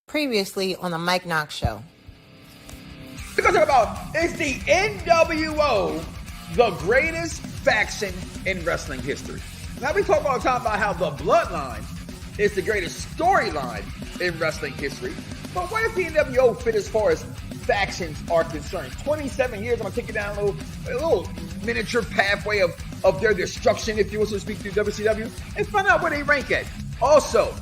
Previously on the Mike Knoxxx Show. We're going to talk about, is the NWO the greatest faction in wrestling history? Now, we talk all the time about how the Bloodline is the greatest storyline in wrestling history. But what if the NWO fit as far as factions are concerned? 27 years, I'm going to take you down a little miniature pathway of their destruction, if you will, so to speak, through WCW, and find out where they rank at. Also,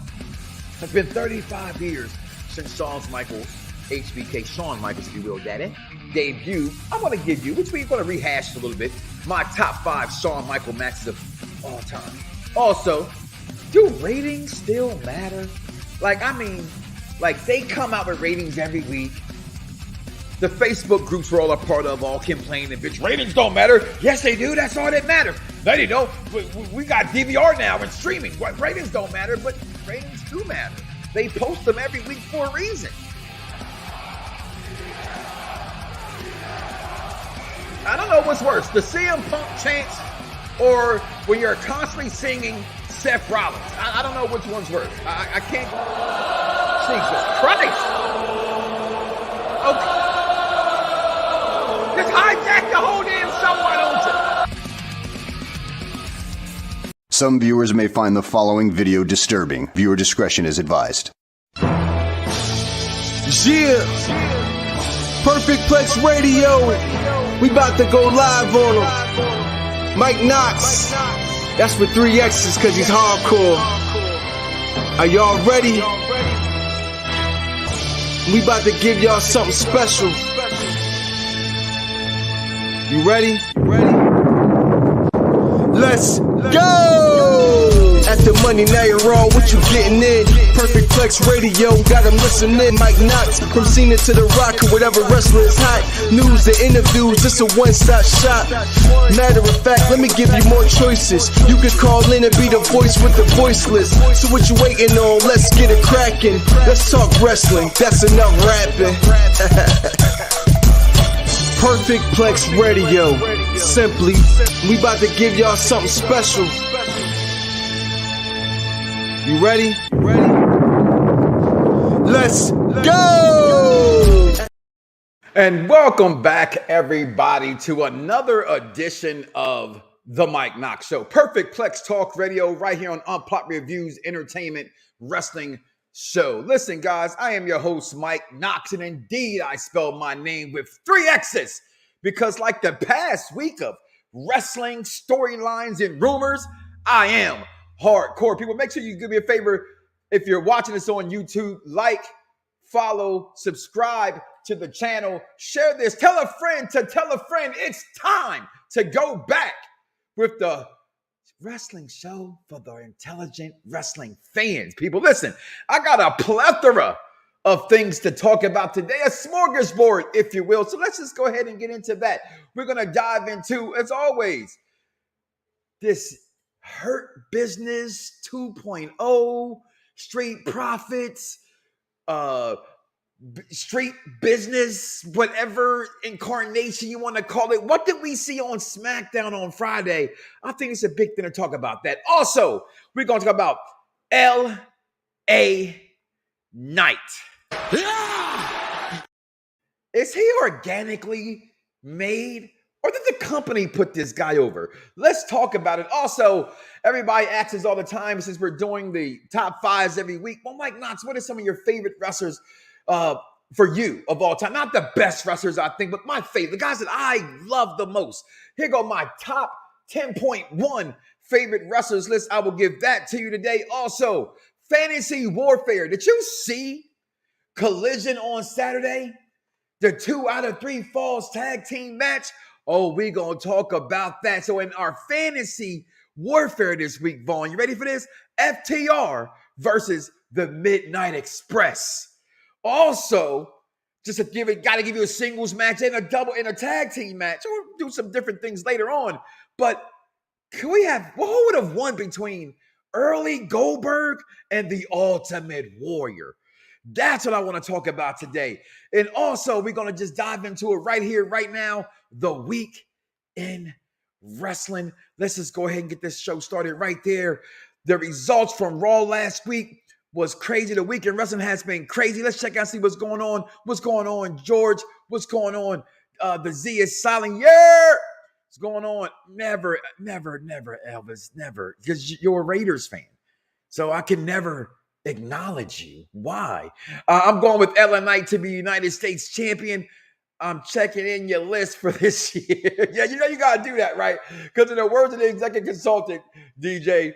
it's been 35 years since Shawn Michaels, if you will, daddy, debut. I'm going to give you, which we're going to rehash a little bit, my top 5 Shawn Michael matches of all time. Also, do ratings still matter? They come out with ratings every week. The Facebook groups we're all a part of all complain and bitch, ratings don't matter. Yes, they do. That's all that matters. They don't. We got DVR now and streaming. What ratings don't matter, but ratings do matter. They post them every week for a reason. I don't know what's worse, the CM Punk chants or when you're constantly singing Seth Rollins. I don't know which one's worse. I can't. Jesus Christ. Okay. Just hijack the whole damn show, why don't you? Some viewers may find the following video disturbing. Viewer discretion is advised. Yeah. Perfect Plex Radio. We about to go live on him. Mike Knoxxx. That's with 3 X's cause he's hardcore. Are y'all ready? We about to give y'all something special. You ready? Let's go! At the money, now you're wrong, what you getting in? Perfect Plex Radio, got them listening. Mike Knoxxx, from Cena to The Rock, or whatever wrestler is hot. News and interviews, it's a one-stop shop. Matter of fact, let me give you more choices. You can call in and be the voice with the voiceless. So what you waiting on? Let's get it cracking. Let's talk wrestling, that's enough rapping. Perfect Plex Radio. Simply, we about to give y'all something special. You ready? Let's go! And welcome back, everybody, to another edition of the Mike Knoxxx Show. Perfect Plex Talk Radio right here on Unpopular Reviews Entertainment Wrestling Show. Listen, guys, I am your host, Mike Knoxxx, and indeed, I spelled my name with 3 X's because like the past week of wrestling storylines and rumors, I am hardcore. People, make sure you do me a favor. If you're watching this on YouTube, like, follow, subscribe to the channel, share this, tell a friend to tell a friend. It's time to go back with the wrestling show for the intelligent wrestling fans. People, listen, I got a plethora of things to talk about today, a smorgasbord, if you will. So let's just go ahead and get into that. We're going to dive into, as always, this Hurt Business 2.0, Street Profits, Street Business, whatever incarnation you want to call it. What did we see on SmackDown on Friday? I think it's a big thing to talk about that. Also, we're going to talk about L.A. Knight. Is he organically made, or did the company put this guy over? Let's talk about it. Also, everybody asks us all the time, since we're doing the top 5s every week, well, Mike Knoxxx, what are some of your favorite wrestlers for you of all time? Not the best wrestlers, I think, but my favorite, the guys that I love the most. Here go my top 10.1 favorite wrestlers list. I will give that to you today. Also, Fantasy Warfare. Did you see Collision on Saturday? The 2 out of 3 Falls tag team match. Oh, we're going to talk about that. So in our Fantasy Warfare this week, Vaughn, you ready for this? FTR versus the Midnight Express. Also, just to got to give you a singles match and a double and a tag team match. We'll do some different things later on. But can we have, well, who would have won between Early Goldberg and the Ultimate Warrior? That's what I want to talk about today. And also, we're going to just dive into it right here, right now. The week in wrestling. Let's just go ahead and get this show started right there. The results from Raw last week was crazy. The week in wrestling has been crazy. Let's check out and see what's going on. What's going on, George? What's going on? The Z is silent. Yeah. What's going on? Never, Elvis, never. Because you're a Raiders fan. So I can never acknowledge you. Why? I'm going with Ella Knight to be United States champion. I'm checking in your list for this year. Yeah, you know you got to do that, right? Because in the words of the executive consultant, DJ,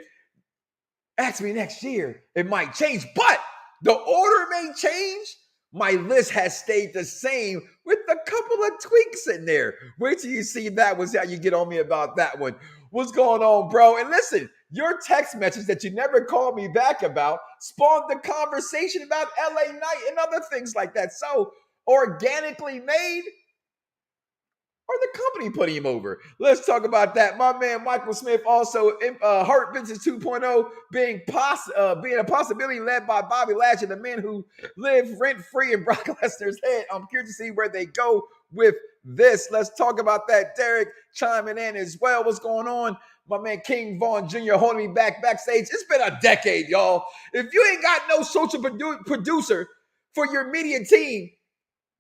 ask me next year, it might change. But the order may change. My list has stayed the same with a couple of tweaks in there. Wait till you see that was how you get on me about that one. What's going on, bro? And listen, your text message that you never called me back about spawned the conversation about LA Knight and other things like that. So, organically made, or the company putting him over? Let's talk about that. My man Michael Smith also Hurt Business 2.0 being a possibility led by Bobby Lashley, the man who lived rent-free in Brock Lesnar's head. I'm curious to see where they go with this. Let's talk about that. Derek chiming in as well. What's going on? My man King Vaughn Jr. holding me backstage. It's been a decade, y'all. If you ain't got no social producer for your media team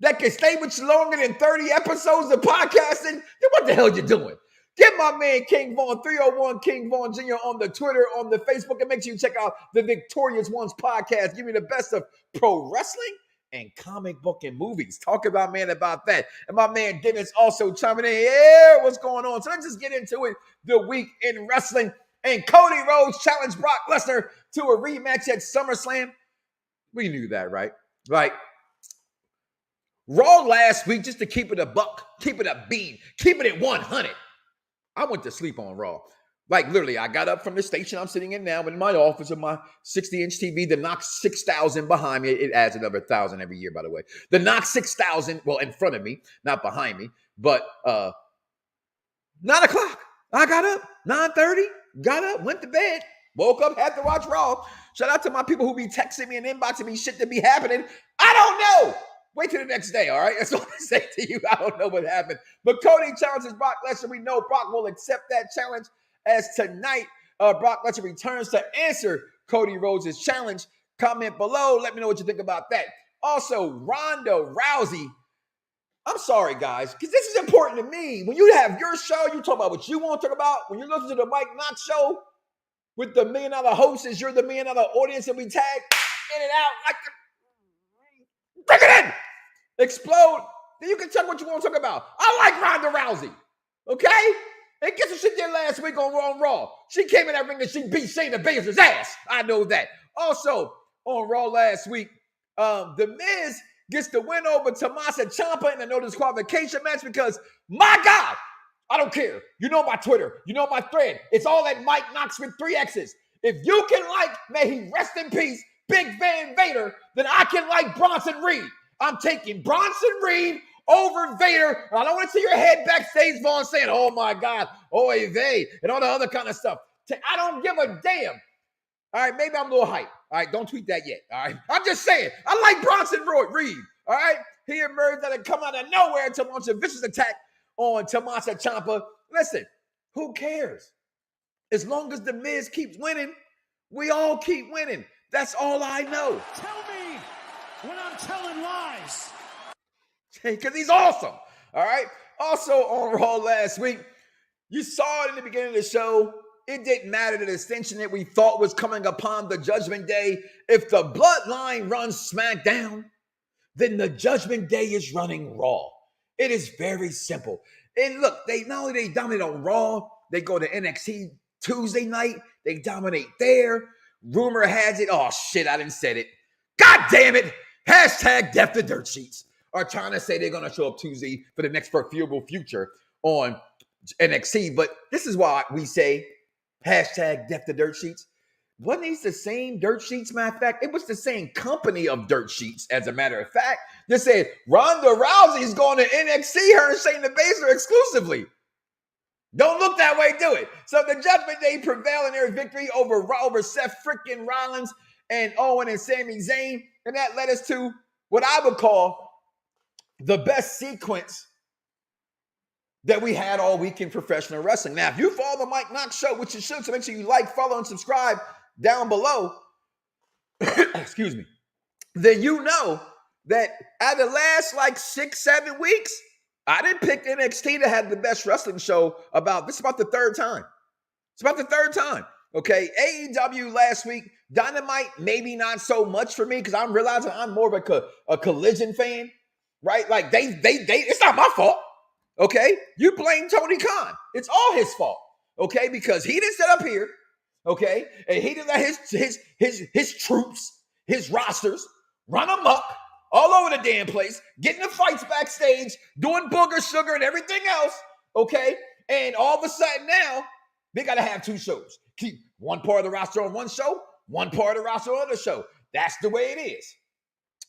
that can stay with you longer than 30 episodes of podcasting, then what the hell you doing? Get my man King Vaughn, 301 King Vaughn Jr. on the Twitter, on the Facebook, and make sure you check out the Victorious Ones podcast. Give me the best of pro wrestling and comic book and movies. Talk about that. And my man Dennis also chiming in. Yeah, what's going on? So let's just get into it. The week in wrestling. And Cody Rhodes challenged Brock Lesnar to a rematch at SummerSlam. We knew that, right? Right. Raw last week, just to keep it a buck, keep it a bean, keep it at 100. I went to sleep on Raw. Like literally, I got up from the station I'm sitting in now in my office with my 60-inch TV, the Knox 6000 behind me. It adds another 1,000 every year, by the way. The Knox 6000, well, in front of me, not behind me, but 9 o'clock. I got up, 9:30, got up, went to bed, woke up, had to watch Raw. Shout out to my people who be texting me and inboxing me shit that be happening. I don't know. Wait till the next day, all right? That's all I say to you. I don't know what happened. But Cody challenges Brock Lesnar. We know Brock will accept that challenge as tonight Brock Lesnar returns to answer Cody Rhodes' challenge. Comment below. Let me know what you think about that. Also, Ronda Rousey. I'm sorry, guys, because this is important to me. When you have your show, you talk about what you want to talk about. When you listen to the Mike Knoxxx show with the $1 million hosts, you're the $1 million audience, and we tag in and out like the bring it in! Explode. Then you can talk what you want to talk about. I like Ronda Rousey. Okay? And guess what she did last week on Raw? She came in that ring and she beat Shayna Baszler's ass. I know that. Also, on Raw last week, The Miz gets the win over Tommaso Ciampa in a no disqualification match because, my God, I don't care. You know my Twitter. You know my thread. It's all at Mike Knoxxx with 3 X's. If you can like, may he rest in peace, Big Van Vader, then I can like Bronson Reed. I'm taking Bronson Reed over Vader. And I don't want to see your head backstage, Vaughn, saying, oh my God, oy vey, and all the other kind of stuff. I don't give a damn. All right, maybe I'm a little hype. All right, don't tweet that yet. All right, I'm just saying, I like Bronson Reed. All right, he emerged that had come out of nowhere to launch a vicious attack on Tommaso Ciampa. Listen, who cares? As long as The Miz keeps winning, we all keep winning. That's all I know. Tell me when I'm telling lies. Because he's awesome. All right. Also on Raw last week, you saw it in the beginning of the show. It didn't matter the distinction that we thought was coming upon the Judgment Day. If the Bloodline runs SmackDown, then the Judgment Day is running Raw. It is very simple. And look, they not only they dominate on Raw, they go to NXT Tuesday night. They dominate there. Rumor has it. Oh, shit, I didn't say it. God damn it. Hashtag Death to Dirt Sheets are trying to say they're going to show up Tuesday for the next foreseeable future on NXT. But this is why we say hashtag Death to Dirt Sheets. Wasn't these the same dirt sheets? Matter of fact, it was the same company of dirt sheets, as a matter of fact. They said Ronda Rousey is going to NXT, her and Shayna Baszler exclusively. Don't look that way, do it. So the Judgment Day prevail in their victory over Seth freaking Rollins and Owen and Sami Zayn. And that led us to what I would call the best sequence that we had all week in professional wrestling. Now, if you follow the Mike Knoxxx show, which you should, so make sure you like, follow, and subscribe down below. excuse me, then you know that out of the last like 6-7 weeks, I didn't pick NXT to have the best wrestling show this is about the third time. It's about the third time. Okay, AEW last week, Dynamite, maybe not so much for me because I'm realizing I'm more of a Collision fan, right? Like they, it's not my fault. Okay, you blame Tony Khan. It's all his fault. Okay, because he didn't set up here. Okay, and he didn't let his troops, his rosters, run amok all over the damn place, getting the fights backstage, doing booger sugar and everything else. Okay, and all of a sudden now they got to have two shows. Keep one part of the roster on one show, one part of the roster on another show. That's the way it is.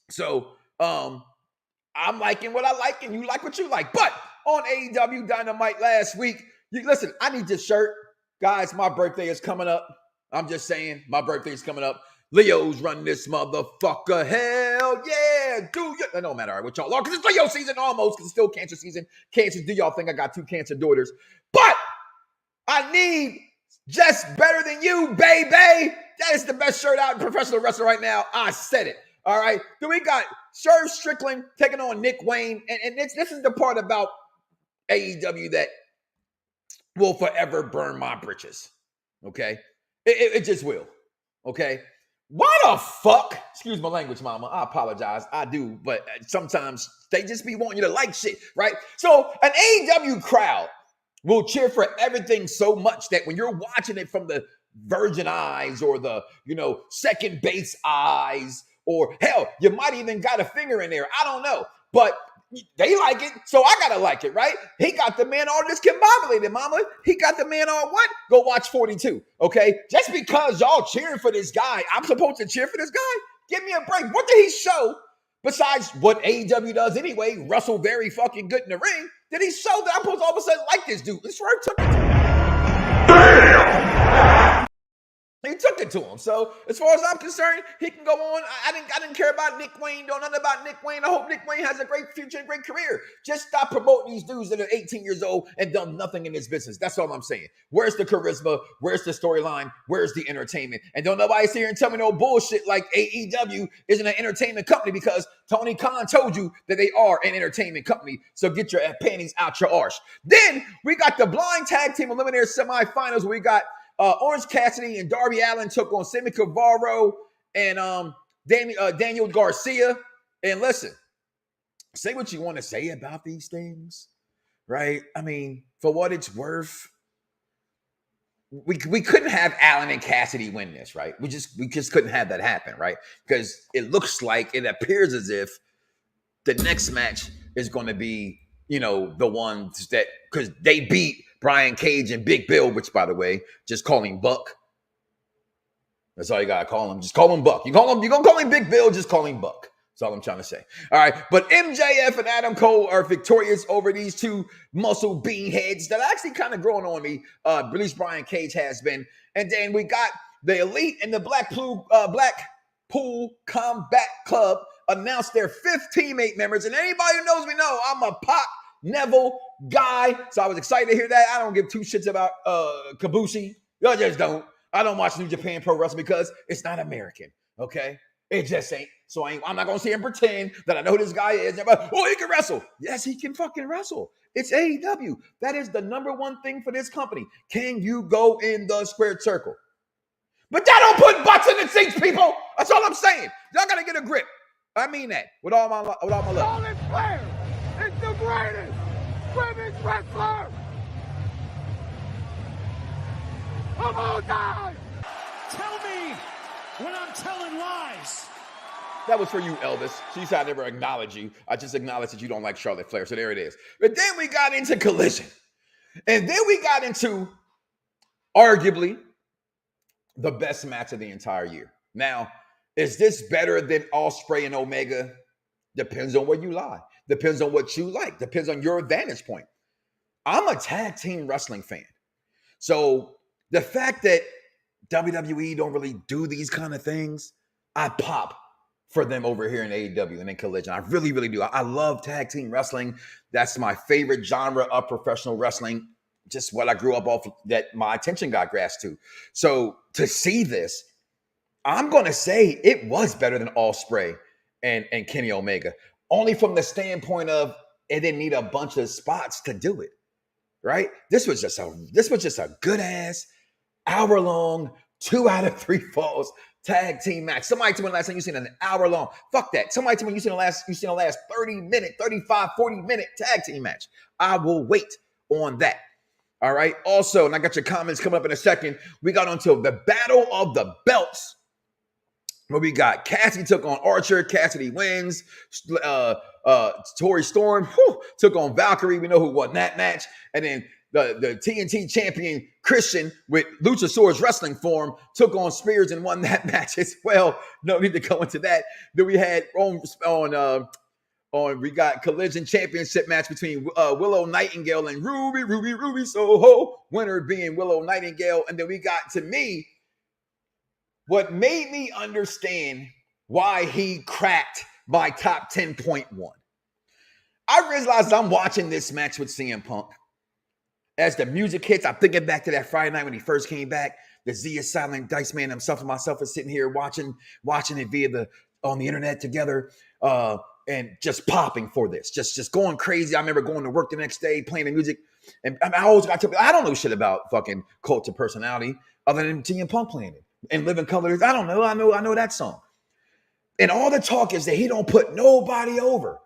So I'm liking what I like, and you like what you like. But on AEW Dynamite last week, listen, I need this shirt. Guys, my birthday is coming up. I'm just saying, my birthday is coming up. Leo's running this motherfucker. Hell yeah. It don't matter what y'all are, because it's Leo season almost, because it's still cancer season. Cancer, do y'all think I got 2 cancer daughters? But I need Just Better Than You, baby. That is the best shirt out in professional wrestling right now. I said it. All right. Then we got Swerve Strickland taking on Nick Wayne. And this is the part about AEW that will forever burn my britches. Okay? It just will. Okay? Why the fuck? Excuse my language, mama. I apologize. I do. But sometimes they just be wanting you to like shit, right? So an AEW crowd will cheer for everything so much that when you're watching it from the virgin eyes or the, second base eyes, or hell, you might even got a finger in there. I don't know. But they like it, so I gotta like it, right? He got the man all discombobulated, mama. He got the man all what? Go watch 42, okay? Just because y'all cheering for this guy, I'm supposed to cheer for this guy? Give me a break. What did he show besides what AEW does anyway, wrestle very fucking good in the ring? Did he show that I'm supposed to all of a sudden like this dude? This Swerve took it to him. He took it to him. So as far as I'm concerned, he can go on. I didn't care about Nick Wayne. Don't know nothing about Nick Wayne. I hope Nick Wayne has a great future and great career. Just stop promoting these dudes that are 18 years old and done nothing in this business. That's all I'm saying. Where's the charisma? Where's the storyline? Where's the entertainment? And don't nobody sit here and tell me no bullshit like AEW isn't an entertainment company, because Tony Khan told you that they are an entertainment company. So get your panties out your arse. Then we got the blind tag team eliminator semifinals. We got Orange Cassidy and Darby Allin took on Sammy Guevara and Daniel Garcia. And listen, say what you want to say about these things, right? I mean, for what it's worth, we couldn't have Allin and Cassidy win this, right? We just couldn't have that happen, right? Because it looks like, it appears as if the next match is going to be, the ones that, because they beat Brian Cage and Big Bill, which, by the way, just call him Buck. That's all you got to call him. Just call him Buck. You're going to call him Big Bill, just call him Buck. That's all I'm trying to say. All right. But MJF and Adam Cole are victorious over these two muscle bean heads that are actually kind of growing on me. At least Brian Cage has been. And then we got the Elite and the Blackpool Combat Club announced their 5th teammate members. And anybody who knows me know I'm a Pac Neville guy, so I was excited to hear that. I don't give 2 shits about Kabushi. Y'all just don't. I don't watch New Japan Pro Wrestling because it's not American, okay? It just ain't. So I'm not going to sit and pretend that I know who this guy is. Oh, he can wrestle. Yes, he can fucking wrestle. It's AEW. That is the number one thing for this company. Can you go in the squared circle? But y'all don't put butts in the seats, people. That's all I'm saying. Y'all got to get a grip. I mean that with all my love. Charlotte Flair is the greatest women's wrestler of all time. Tell me when I'm telling lies. That was for you, Elvis. She said I never acknowledge you. I just acknowledge that you don't like Charlotte Flair. So there it is. But then we got into Collision. And then we got into arguably the best match of the entire year. Now, is this better than Ospreay and Omega? Depends on where you lie. Depends on what you like. Depends on your vantage point. I'm a tag team wrestling fan. So the fact that WWE don't really do these kind of things, I pop for them over here in AEW and in Collision. I really, really do. I love tag team wrestling. That's my favorite genre of professional wrestling. Just what I grew up off of, that my attention got grasped to. So to see this, I'm going to say it was better than Ospreay and Kenny Omega, only from the standpoint of it didn't need a bunch of spots to do it, right? This was just a good ass hour long, 2 out of 3 falls tag team match. Somebody tell me the last time you seen an hour long. Fuck that. Somebody tell me you seen the last 30-minute, 35, 40-minute tag team match. I will wait on that. All right. Also, and I got your comments coming up in a second. We got onto the Battle of the Belts, where we got Cassidy took on Archer. Cassidy wins. Tori Storm took on Valkyrie. We know who won that match. And then the TNT champion Christian with Luchasaurus wrestling form took on Spears and won that match as well. No need to go into that. Then we had we got Collision Championship match between Willow Nightingale and Ruby Soho. Winner being Willow Nightingale. And then we got, to me, what made me understand why he cracked my top 10.1. I realized I'm watching this match with CM Punk. As the music hits, I'm thinking back to that Friday night when he first came back. The Z is silent, Dice Man himself and myself are sitting here watching it on the internet together, and just popping for this, just going crazy. I remember going to work the next day, playing the music, and I always got to. I don't know shit about fucking Cult of Personality other than CM Punk playing it and Living Colors. I don't know. I know that song, and all the talk is that he don't put nobody over.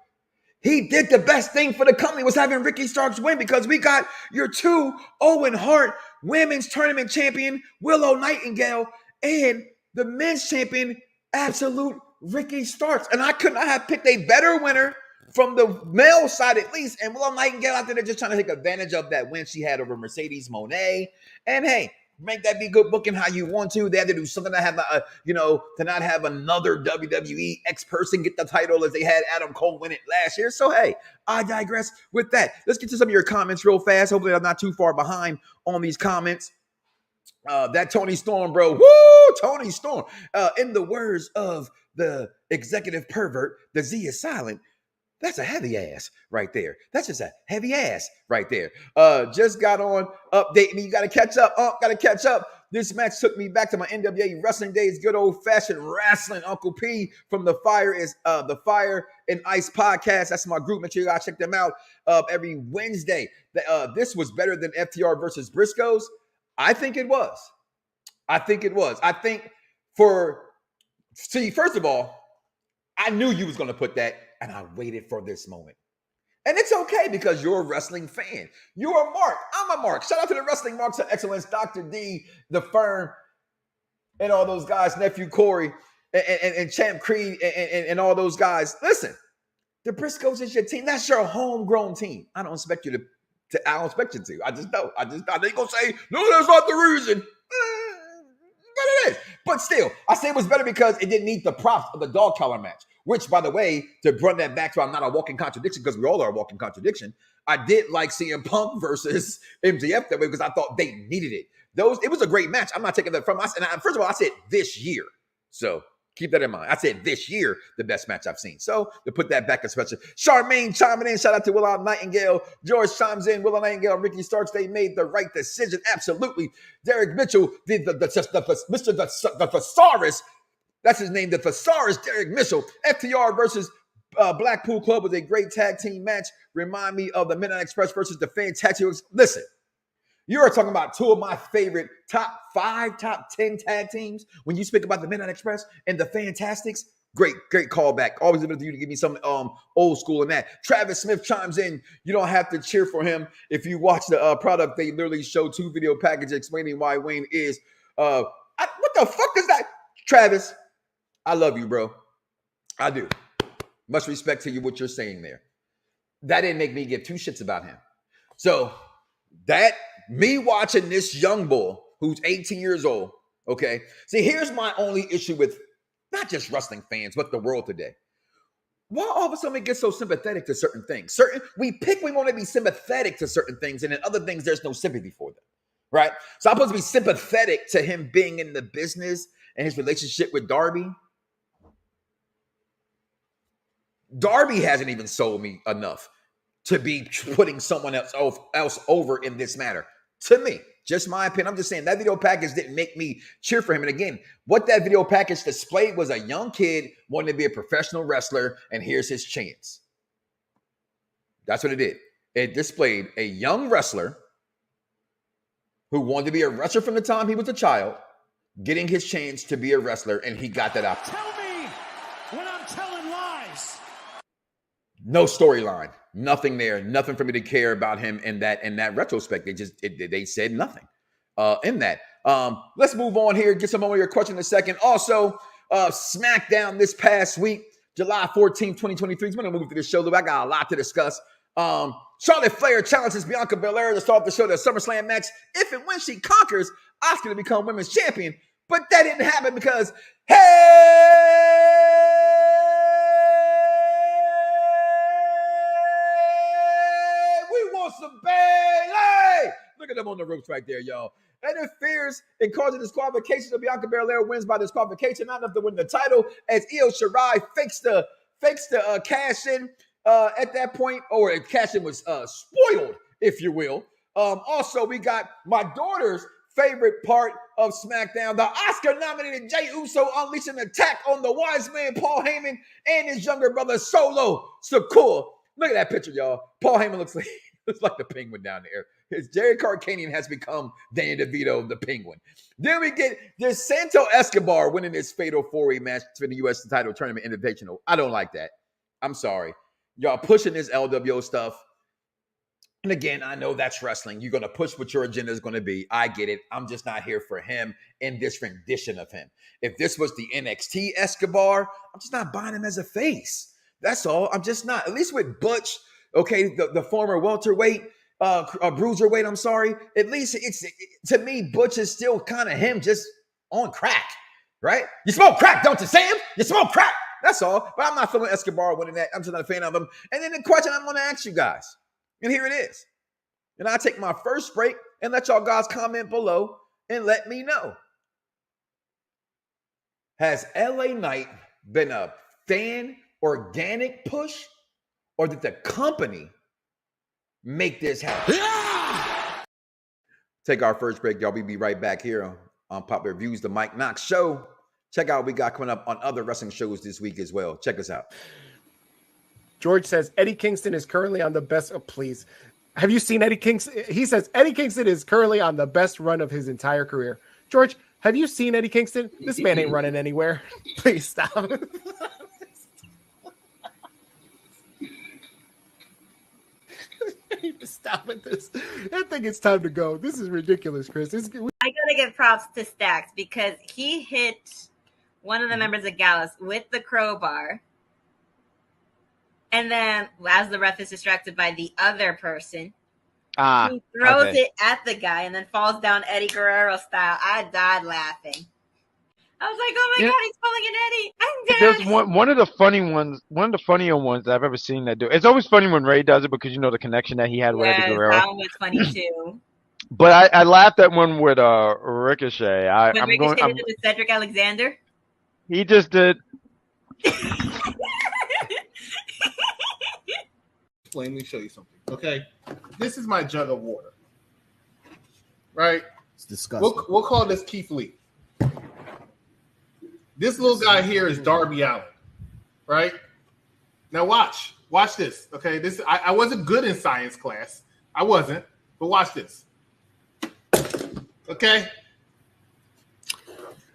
He did the best thing for the company, was having Ricky Starks win, because we got your 2 Owen Hart women's tournament champion, Willow Nightingale, and the men's champion, Absolute Ricky Starks. And I could not have picked a better winner from the male side at least. And Willow Nightingale out there just trying to take advantage of that win she had over Mercedes Moné. And hey, make that be good booking how you want to. They had to do something to have, to not have another WWE ex-person get the title as they had Adam Cole win it last year. So, hey, I digress with that. Let's get to some of your comments real fast. Hopefully I'm not too far behind on these comments. That Tony Storm, bro. Woo! Tony Storm. In the words of the executive pervert, the Z is silent. That's a heavy ass right there. That's just a heavy ass right there. Just got on, updating me. You got to catch up. Got to catch up. This match took me back to my NWA wrestling days. Good old-fashioned wrestling. Uncle P from the Fire and Ice podcast. That's my group. Make sure you guys check them out every Wednesday. This was better than FTR versus Briscoes. I think it was. First of all, I knew you was going to put that, and I waited for this moment. And it's okay because you're a wrestling fan. You're a Mark. I'm a Mark. Shout out to the Wrestling Marks of Excellence, Dr. D, The Firm, and all those guys, Nephew Corey, and Champ Creed, and all those guys. Listen, the Briscoes is your team. That's your homegrown team. I don't expect you to. I don't expect you to. I just don't. They gonna say, no, that's not the reason. But it is. But still, I say it was better because it didn't need the props of the dog collar match. Which, by the way, to run that back to I'm not a walking contradiction, because we all are a walking contradiction, I did like CM Punk versus MJF that way because I thought they needed it. It was a great match. I'm not taking that from us. And first of all, I said this year. So keep that in mind. I said this year, the best match I've seen. So to put that back, especially Charmaine chiming in. Shout out to Willow Nightingale. George chimes in. Willow Nightingale, Ricky Starks, they made the right decision. Absolutely. Derek Mitchell, the thesaurus. That's his name, the thesaurus, Derek Mitchell. FTR versus Blackpool Club was a great tag team match. Remind me of the Midnight Express versus the Fantastics. Listen, you are talking about 2 of my favorite top 5, top 10 tag teams. When you speak about the Midnight Express and the Fantastics, great callback. Always able to you to give me some old school in that. Travis Smith chimes in. You don't have to cheer for him. If you watch the product, they literally show 2 video packages explaining why Wayne is. What the fuck is that? Travis, I love you, bro. I do. Much respect to you, what you're saying there. That didn't make me give 2 shits about him. So me watching this young boy who's 18 years old, okay? See, here's my only issue with not just wrestling fans, but the world today. Why all of a sudden we get so sympathetic to certain things? We want to be sympathetic to certain things, and in other things, there's no sympathy for them, right? So I'm supposed to be sympathetic to him being in the business and his relationship with Darby. Darby hasn't even sold me enough to be putting someone else over in this matter. To me, Just my opinion. I'm just saying that video package didn't make me cheer for him. And again, what that video package displayed was a young kid wanting to be a professional wrestler, and here's his chance. That's what it did. It displayed a young wrestler who wanted to be a wrestler from the time he was a child, getting his chance to be a wrestler, and he got that opportunity. Tell me when I'm telling lies. No storyline, nothing there, nothing for me to care about him in that retrospect. They said nothing in that. Let's move on here. Get some more of your questions in a second. Also, SmackDown this past week, July 14th, 2023. I'm going to move to the show. I got a lot to discuss. Charlotte Flair challenges Bianca Belair to start the show to a SummerSlam match. If and when she conquers, Asuka to become women's champion. But that didn't happen because, we want some Bayley. Look at them on the ropes right there, y'all. Interferes and causes disqualification. So Bianca Belair wins by disqualification, not enough to win the title, as Io Shirai fakes the cash in at that point, or cash in was spoiled, if you will. Also, we got my daughter's favorite part of SmackDown, the Oscar-nominated Jey Uso unleashing an attack on the wise man Paul Heyman and his younger brother Solo Sikoa. Look at that picture, y'all. Paul Heyman looks like the Penguin down there. His Jerry Carcanian has become Danny DeVito, the Penguin. Then we get this Santo Escobar winning his fatal four-way match for the U.S. title tournament invitational. I don't like that. I'm sorry. Y'all pushing this LWO stuff. And again, I know that's wrestling. You're going to push what your agenda is going to be. I get it. I'm just not here for him in this rendition of him. If this was the NXT Escobar, I'm just not buying him as a face. That's all. I'm just not. At least with Butch, okay, the former welterweight, bruiserweight, I'm sorry. At least to me, Butch is still kind of him, just on crack, right? You smoke crack, don't you, Sam? You smoke crack. That's all. But I'm not feeling Escobar winning that. I'm just not a fan of him. And then the question I'm going to ask you guys, and here it is. And I'll take my first break and let y'all guys comment below and let me know. Has LA Knight been a fan organic push, or did the company make this happen? Yeah! Take our first break, y'all. We'll be right back here on Popular Reviews, the Mike Knoxxx Show. Check out what we got coming up on other wrestling shows this week as well. Check us out. George says Eddie Kingston is currently on the best. Oh, please. Have you seen Eddie Kingston? He says Eddie Kingston is currently on the best run of his entire career. George, have you seen Eddie Kingston? This man ain't running anywhere. Please stop. Stop at this. I think it's time to go. This is ridiculous, Chris. I gotta give props to Stacks because he hit one of the members of Gallus with the crowbar. And then, as the ref is distracted by the other person, he throws it at the guy and then falls down Eddie Guerrero style. I died laughing. I was like, oh my God, he's pulling an Eddie. I'm dead. There's one of the funny ones, one of the funnier ones that I've ever seen that do. It's always funny when Ray does it because you know the connection that he had with Eddie Guerrero. That one was funny too. But I laughed at one with Ricochet. When Ricochet did it with Cedric Alexander? He just did. Let me show you something. Okay, this is my jug of water. Right? It's disgusting. We'll call this Keith Lee. This little guy here is Darby Allin. Right? Now watch this. Okay, this I wasn't good in science class. I wasn't, but watch this. Okay.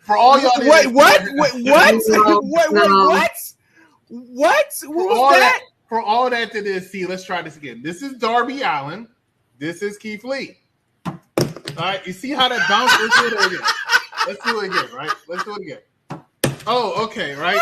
For all y'all, What? For all that to this, see, let's try this again. This is Darby Allin. This is Keith Lee. All right, you see how that bounce? Let's do it again. Let's do it again, right? Let's do it again. Oh, okay, right?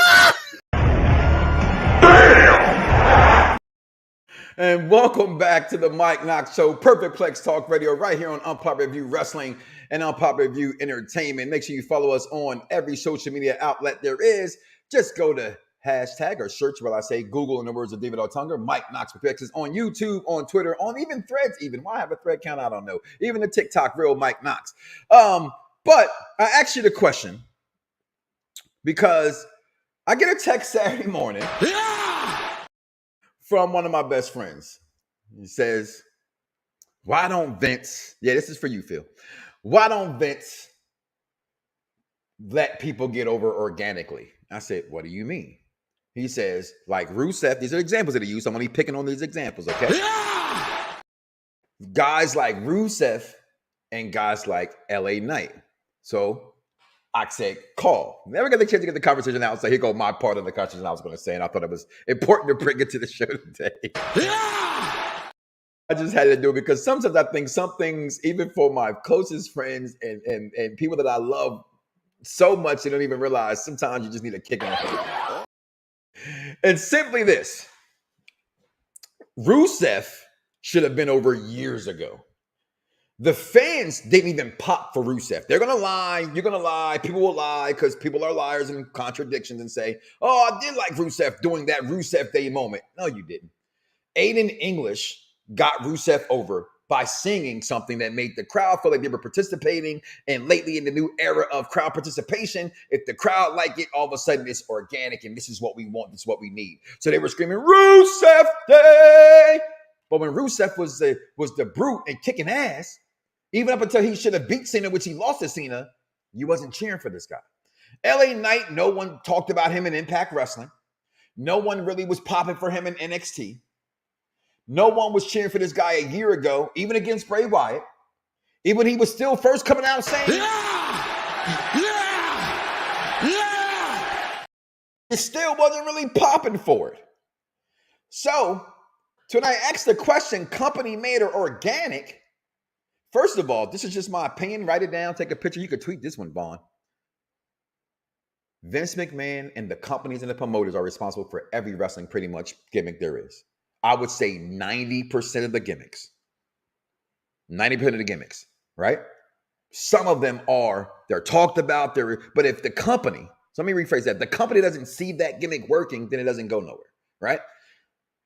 And welcome back to the Mike Knoxxx Show, Perfect Plex Talk Radio, right here on Unpopular Review Wrestling and Unpopular Review Entertainment. Make sure you follow us on every social media outlet there is. Just go to hashtag or search, well, I say Google in the words of David Altunger, Mike Knoxxx Perfect is on YouTube, on Twitter, on even Threads even. Why have a thread count? I don't know. Even the TikTok, real Mike Knoxxx. But I asked you the question because I get a text Saturday morning from one of my best friends. He says, Why don't Vince? Yeah, this is for you, Phil. Why don't Vince let people get over organically? I said, what do you mean? He says, like Rusev, these are examples that he used. I'm only picking on these examples, okay? Yeah! Guys like Rusev and guys like LA Knight. So I said, call. Never got the chance to get the conversation out. So here go my part of the conversation I was going to say. And I thought it was important to bring it to the show today. Yeah! I just had to do it because sometimes I think some things, even for my closest friends and people that I love so much, they don't even realize sometimes you just need a kick in the head. And simply this, Rusev should have been over years ago. The fans didn't even pop for Rusev. They're going to lie. You're going to lie. People will lie because people are liars and contradictions and say, oh, I did like Rusev doing that Rusev Day moment. No, you didn't. Aiden English got Rusev over by singing something that made the crowd feel like they were participating. And lately in the new era of crowd participation, if the crowd like it, all of a sudden it's organic and this is what we want, this is what we need. So they were screaming, Rusev Day! But when Rusev was the brute and kicking ass, even up until he should have beat Cena, which he lost to Cena, you wasn't cheering for this guy. LA Knight, no one talked about him in Impact Wrestling. No one really was popping for him in NXT. No one was cheering for this guy a year ago, even against Bray Wyatt. Even when he was still first coming out saying, yeah! Yeah! Yeah! It still wasn't really popping for it. So, when I asked the question, company made or organic, first of all, this is just my opinion. Write it down, take a picture. You could tweet this one, Vaughn. Vince McMahon and the companies and the promoters are responsible for every wrestling pretty much gimmick there is. I would say 90% of the gimmicks. 90% of the gimmicks, right? Some of them they're talked about, but if the company, so let me rephrase that, the company doesn't see that gimmick working, then it doesn't go nowhere, right?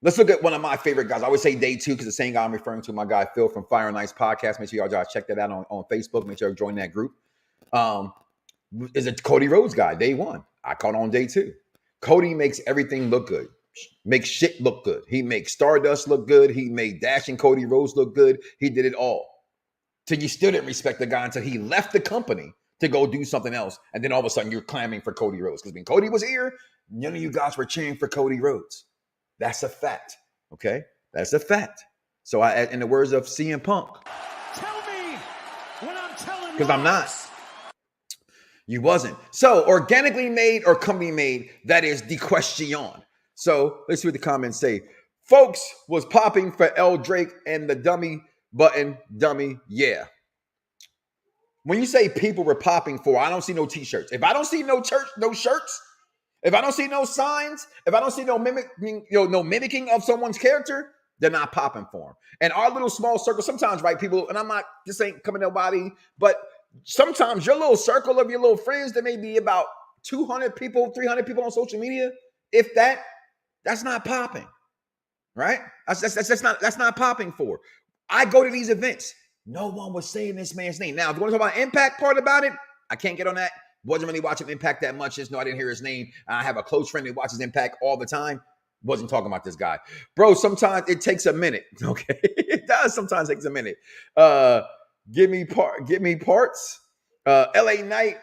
Let's look at one of my favorite guys. I always say day two because the same guy I'm referring to, my guy Phil from Fire and Ice Podcast. Make sure y'all guys check that out on Facebook. Make sure you join that group. Is a Cody Rhodes guy, day one. I caught on day two. Cody makes everything look good. Makes shit look good. He makes Stardust look good. He made Dashing Cody Rhodes look good. He did it all. Till you still didn't respect the guy until he left the company to go do something else. And then all of a sudden you're clamoring for Cody Rhodes. Because when Cody was here, none of you guys were cheering for Cody Rhodes. That's a fact. Okay? That's a fact. So in the words of CM Punk. Tell me when I'm telling because I'm not. You wasn't. So organically made or company made, that is the question. So let's see what the comments say. Folks was popping for L. Drake and the dummy button, dummy, yeah. When you say people were popping for, I don't see no t-shirts. If I don't see no shirts, if I don't see no signs, if I don't see no mimicking of someone's character, they're not popping for them. And our little small circle, sometimes, right, people, and I'm not, this ain't coming nobody, but sometimes your little circle of your little friends, there may be about 200 people, 300 people on social media. If that's not popping, right? That's not popping for. I go to these events. No one was saying this man's name. Now, if you want to talk about Impact part about it, I can't get on that. Wasn't really watching Impact that much. Just know I didn't hear his name. I have a close friend that watches Impact all the time. Wasn't talking about this guy. Bro, sometimes it takes a minute. Okay. It does sometimes takes a minute. Give me parts. LA Knight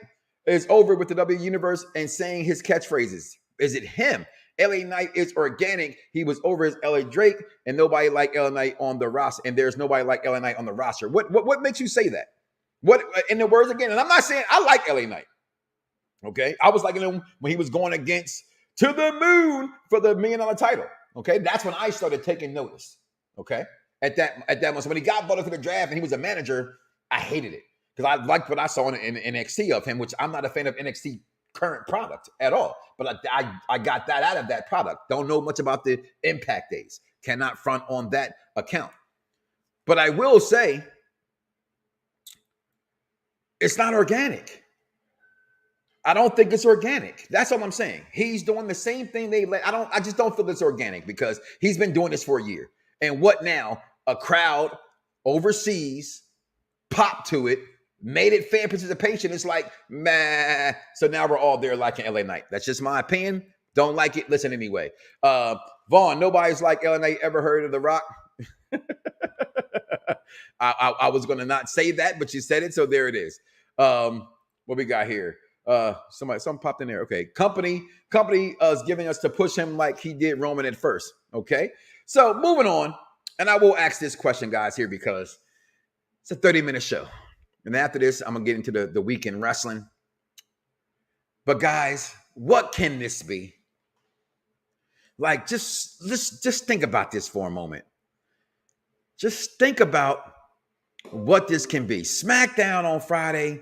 is over with the W Universe and saying his catchphrases. Is it him? LA Knight is organic. He was over as LA Drake, and nobody like LA Knight on the roster. And there's nobody like LA Knight on the roster. What makes you say that? What in the words again? And I'm not saying I like LA Knight. Okay, I was liking him when he was going against To the Moon for the $1 million title. Okay, that's when I started taking notice. Okay, at that moment, so when he got voted for the draft and he was a manager, I hated it because I liked what I saw in NXT of him, which I'm not a fan of NXT current product at all. But I got that out of that product. Don't know much about the Impact days. Cannot front on that account. But I will say, it's not organic. I don't think it's organic. That's all I'm saying. He's doing the same thing I just don't feel it's organic because he's been doing this for a year. And what now? A crowd overseas popped to it, made it fan participation. It's like, meh. So now we're all there liking LA Knight. That's just my opinion. Don't like it. Listen anyway. Vaughn, nobody's like LA Knight ever heard of The Rock? I was going to not say that, but you said it, so there it is. What we got here? Something popped in there. Okay, company is giving us to push him like he did Roman at first. Okay, so moving on, and I will ask this question, guys, here because it's a 30-minute show, and after this, I'm gonna get into the weekend wrestling. But guys, what can this be? Like, just think about this for a moment. Just think about what this can be. SmackDown on Friday.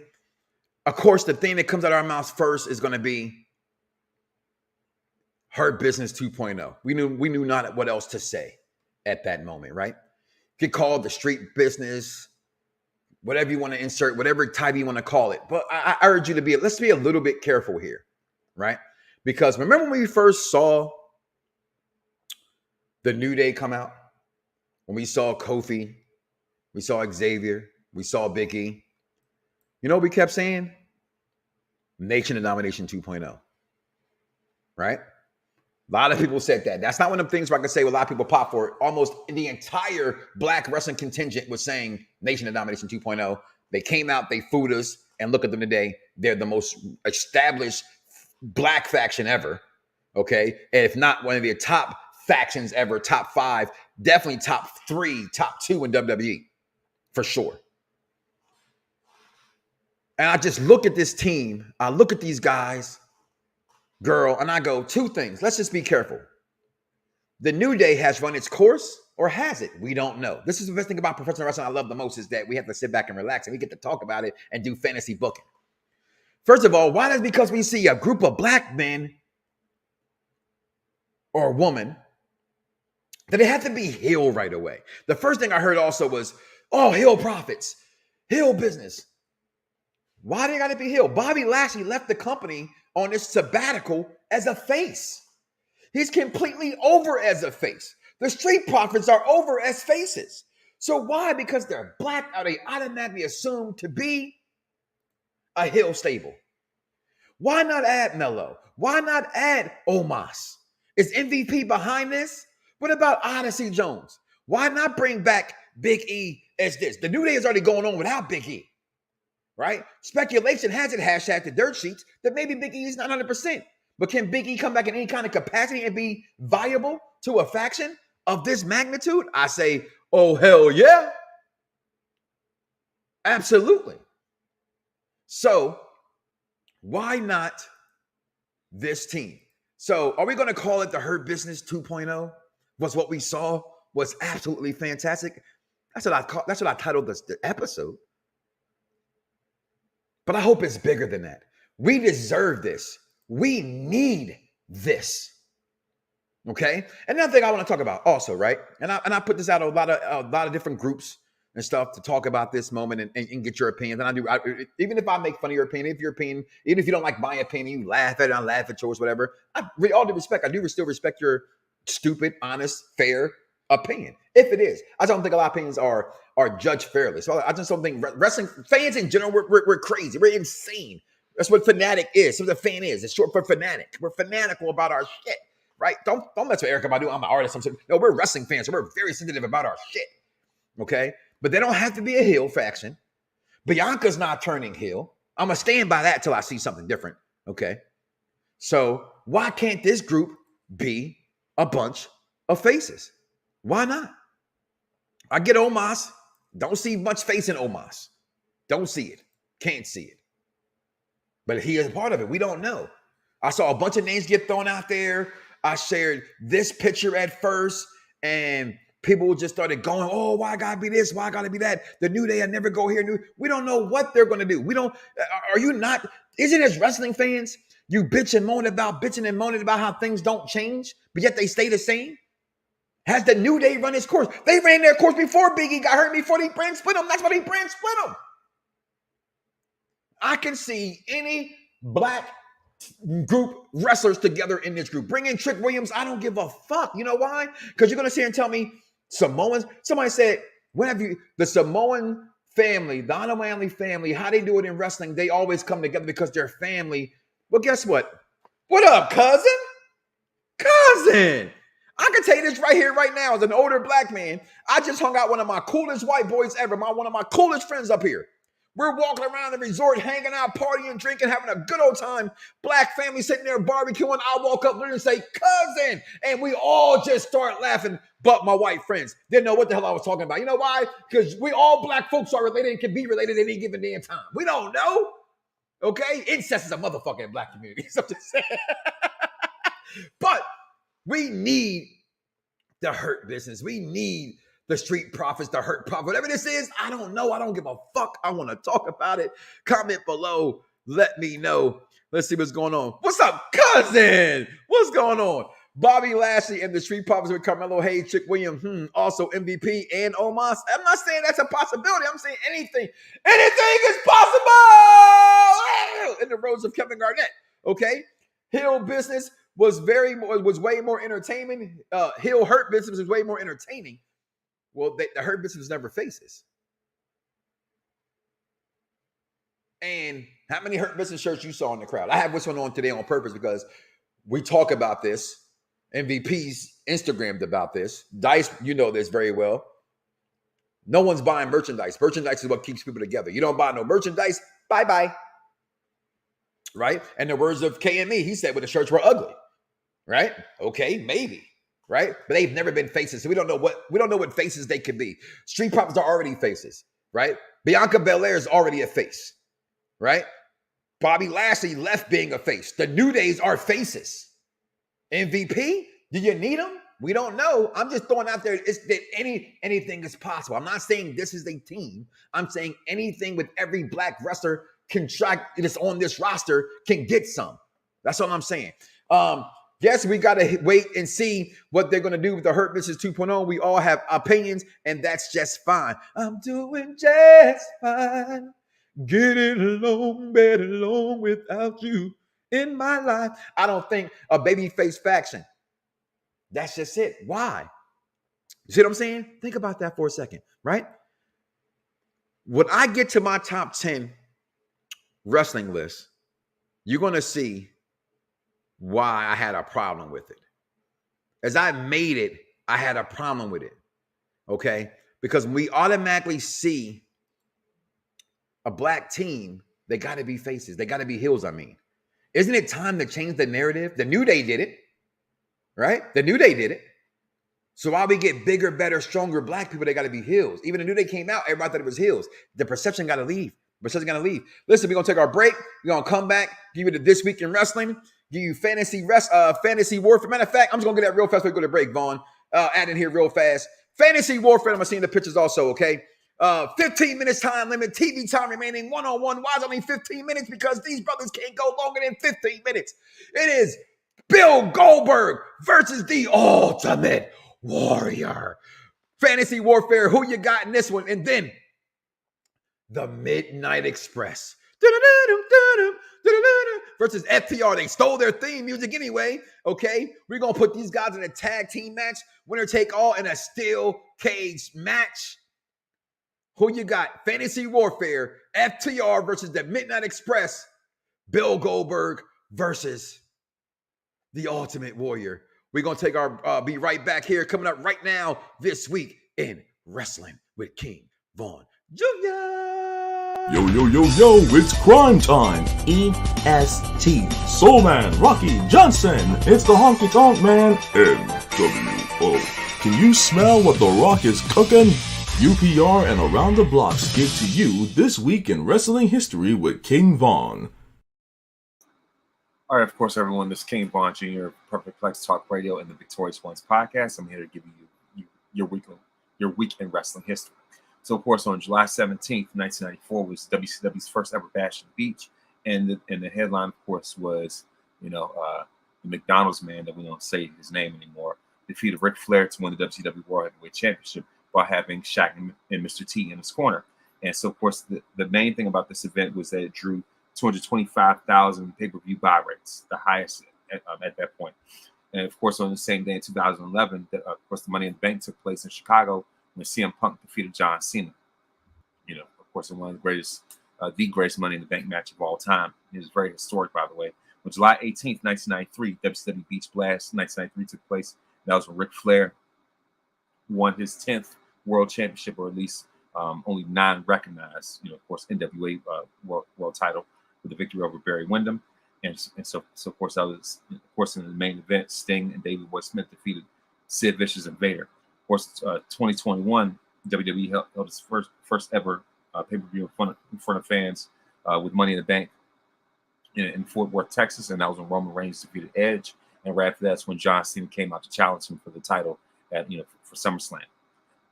Of course, the thing that comes out of our mouths first is going to be Hurt Business 2.0. We knew not what else to say at that moment, right? You could call it the street business, whatever you want to insert, whatever type you want to call it. But I urge you to let's be a little bit careful here, right? Because remember when we first saw the New Day come out? When we saw Kofi, we saw Xavier, we saw Big E. You know what we kept saying? Nation of Domination 2.0. Right? A lot of people said that. That's not one of the things where I can say a lot of people pop for it. Almost the entire black wrestling contingent was saying Nation of Domination 2.0. They came out, they fooled us, and look at them today. They're the most established black faction ever. Okay? And if not one of the top factions ever, top 5, definitely top 3, top 2 in WWE. For sure. And I just look at this team. I look at these guys, girl, and I go, 2 things. Let's just be careful. The New Day has run its course, or has it? We don't know. This is the best thing about professional wrestling I love the most is that we have to sit back and relax and we get to talk about it and do fantasy booking. First of all, why? That's because we see a group of black men or a woman that they have to be heel right away. The first thing I heard also was, oh, heel profits, heel business. Why they got to be heel? Bobby Lashley left the company on this sabbatical as a face. He's completely over as a face. The Street Profits are over as faces. So why? Because they're black, are they automatically assumed to be a heel stable? Why not add Melo? Why not add Omos? Is MVP behind this? What about Odyssey Jones? Why not bring back Big E as this? The New Day is already going on without Big E. Right? Speculation has it, hashtag the dirt sheets, that maybe Big E is not 100%. But can Big E come back in any kind of capacity and be viable to a faction of this magnitude? I say, oh, hell yeah. Absolutely. So why not this team? So are we going to call it the Hurt Business 2.0? Was what we saw was absolutely fantastic. That's what I titled the episode. But I hope it's bigger than that. We deserve this. We need this. Okay? Another thing I want to talk about also, right? And I put this out a lot of different groups and stuff to talk about this moment and get your opinions. And even if I make fun of your opinion, even if you don't like my opinion, you laugh at it, I laugh at yours, whatever. All due respect, I do still respect your stupid, honest, fair opinion. If it is. I don't think a lot of opinions are judged fairly. So I just don't think wrestling fans in general, we're crazy. We're insane. That's what fanatic is. That's what a fan is. It's short for fanatic. We're fanatical about our shit, right? Don't mess with Erica Badu. I'm an artist. No, we're wrestling fans. So we're very sensitive about our shit, okay? But they don't have to be a heel faction. Bianca's not turning heel. I'm going to stand by that till I see something different, okay? So why can't this group be a bunch of faces? Why not? I get Omos. Don't see much face in Omos. Don't see it. Can't see it. But he is part of it. We don't know. I saw a bunch of names get thrown out there. I shared this picture at first, and people just started going, oh, why I gotta be this? Why I gotta be that? The New Day, I never go here. We don't know what they're going to do. Isn't as wrestling fans, you bitching and moaning about how things don't change, but yet they stay the same? Has the New Day run its course? They ran their course before Big E got hurt, before they brand split them. That's why they brand split them. I can see any black group wrestlers together in this group. Bring in Trick Williams. I don't give a fuck. You know why? Because you're going to sit here and tell me Samoans. Somebody said, the Samoan family, the Anomaly family, how they do it in wrestling, they always come together because they're family. Well, guess what? What up, cousin? Cousin. I can tell you this right here, right now, as an older black man. I just hung out one of my coolest white boys ever, one of my coolest friends up here. We're walking around the resort, hanging out, partying, drinking, having a good old time. Black family sitting there barbecuing. I walk up there and say, cousin. And we all just start laughing, but my white friends didn't know what the hell I was talking about. You know why? Because we all black folks are related and can be related at any given damn time. We don't know. Okay? Incest is a motherfucker in black communities. I'm just saying. But we need the hurt business. We need the street profits, the hurt profit, whatever this is. I don't know. I don't give a fuck. I want to talk about it. Comment below. Let me know. Let's see what's going on. What's up, cousin? What's going on? Bobby Lashley and the street profits with Carmelo Hayes, Chick Williams, also MVP and Omos. I'm not saying that's a possibility. I'm saying anything is possible in the roads of Kevin Garnett. Okay, Hill business was way more entertaining. Hill hurt business was way more entertaining. Well, the hurt business never faces. And how many hurt business shirts you saw in the crowd? I have this one on today on purpose because we talk about this. MVP's Instagrammed about this. Dice, you know this very well. No one's buying merchandise. Merchandise is what keeps people together. You don't buy no merchandise, bye-bye. Right? And the words of KME, he said, well, the shirts were ugly. Right? Okay, maybe. Right? But they've never been faces. So we don't know what faces they could be. Street profits are already faces. Right? Bianca Belair is already a face. Right? Bobby Lashley left being a face. The New Days are faces. MVP? Do you need them? We don't know. I'm just throwing out there that anything is possible. I'm not saying this is a team. I'm saying anything with every black wrestler that's on this roster can get some. That's all I'm saying. Yes, we got to wait and see what they're going to do with the Hurt Business 2.0. We all have opinions, and that's just fine. I'm doing just fine. Getting along better along without you in my life. I don't think a babyface faction. That's just it. Why? You see what I'm saying? Think about that for a second, right? When I get to my top 10 wrestling list, you're going to see why I had a problem with it. As I made it, I had a problem with it. Okay? Because when we automatically see a black team, they got to be faces. They got to be heels, I mean. Isn't it time to change the narrative? The New Day did it, right? The New Day did it. So while we get bigger, better, stronger black people, they got to be heels. Even the New Day came out, everybody thought it was heels. The perception got to leave. Listen, we're going to take our break. We're going to come back, give you the This Week in Wrestling, give you fantasy warfare. Matter of fact, I'm just going to get that real fast before we go to break, Vaughn. Add in here real fast. Fantasy warfare, I'm going to see in the pictures also, okay? 15 minutes time limit, TV time remaining, one-on-one. Why is it only 15 minutes? Because these brothers can't go longer than 15 minutes. It is Bill Goldberg versus the Ultimate Warrior. Fantasy warfare, who you got in this one? And then the Midnight Express versus FTR. They stole their theme music anyway, okay? We're going to put these guys in a tag team match, winner take all in a steel cage match. Who you got? Fantasy warfare, FTR versus the Midnight Express, Bill Goldberg versus the Ultimate Warrior. We're going to take our, be right back here. Coming up right now, This Week in Wrestling with King Vaughn Jr. Yo, it's crime time. EST. Soul Man, Rocky Johnson. It's the Honky Tonk Man, NWO. Can you smell what The Rock is cooking? UPR and Around the Blocks give to you This Week in Wrestling History with King Vaughn. All right, of course, everyone, this is King Vaughn Jr., Perfect Plex Talk Radio and the Victorious Ones podcast. I'm here to give you your week in wrestling history. So, of course, on July 17th, 1994 was WCW's first ever Bash at the Beach. And the headline, of course, was, the McDonald's man that we don't say his name anymore, defeated Ric Flair to win the WCW World Heavyweight Championship by having Shaq and Mr. T in his corner. And so, of course, the main thing about this event was that it drew 225,000 pay-per-view buy rates, the highest at that point. And, of course, on the same day in 2011, of course, the Money in the Bank took place in Chicago when CM Punk defeated John Cena. Of course, one of the greatest Money in the Bank match of all time. It was very historic, by the way. On July 18th, 1993, WCW Beach Blast 1993 took place That was when Ric Flair won his 10th World Championship, or at least only 9 recognized, of course, NWA world title with the victory over Barry Windham. And so of course, that was, of course, in the main event, Sting and Davey Boy Smith defeated Sid Vicious and Vader. Of course, 2021, WWE held its first ever pay-per-view in front of fans with Money in the Bank in Fort Worth, Texas, and that was when Roman Reigns defeated Edge. And right after that's when John Cena came out to challenge him for the title at for SummerSlam.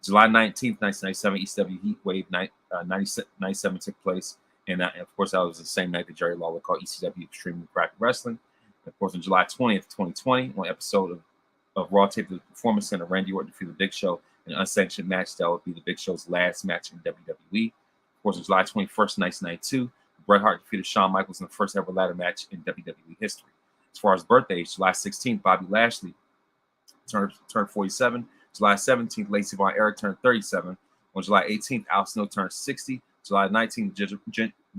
July 19th, 1997, ECW Heat Wave 97 took place. And of course, that was the same night that Jerry Lawler called ECW Extreme Crack Wrestling. And of course, on July 20th, 2020, one episode of Raw taped the Performance Center, Randy Orton defeated the Big Show in an unsanctioned match that would be the Big Show's last match in WWE. Of course, on July 21st, 1992, Bret Hart defeated Shawn Michaels in the first ever ladder match in WWE history. As far as birthdays, July 16th, Bobby Lashley turned 47. July 17th, Lacey Von Erich turned 37. On July 18th, Al Snow turned 60. July 19th,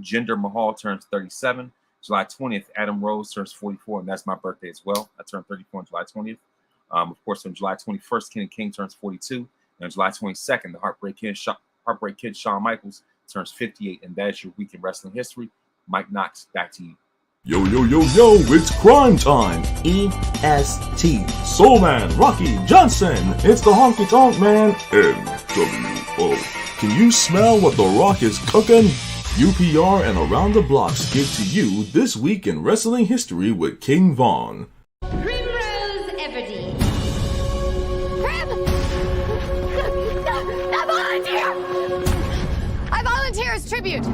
Jinder Mahal turns 37. July 20th, Adam Rose turns 44, and that's my birthday as well. I turned 34 on July 20th. Of course, on July 21st, Kenny King turns 42. And on July 22nd, the Heartbreak Kid Shawn Michaels turns 58, and that is your week in wrestling history. Mike Knoxxx, back to you. Yo, it's crime time. EST. Soul Man, Rocky Johnson. It's the Honky Tonk Man, NWO. Can you smell what The Rock is cooking? UPR and Around the Blocks give to you This Week in Wrestling History with King Von. Primrose Everdeen. I volunteer as tribute.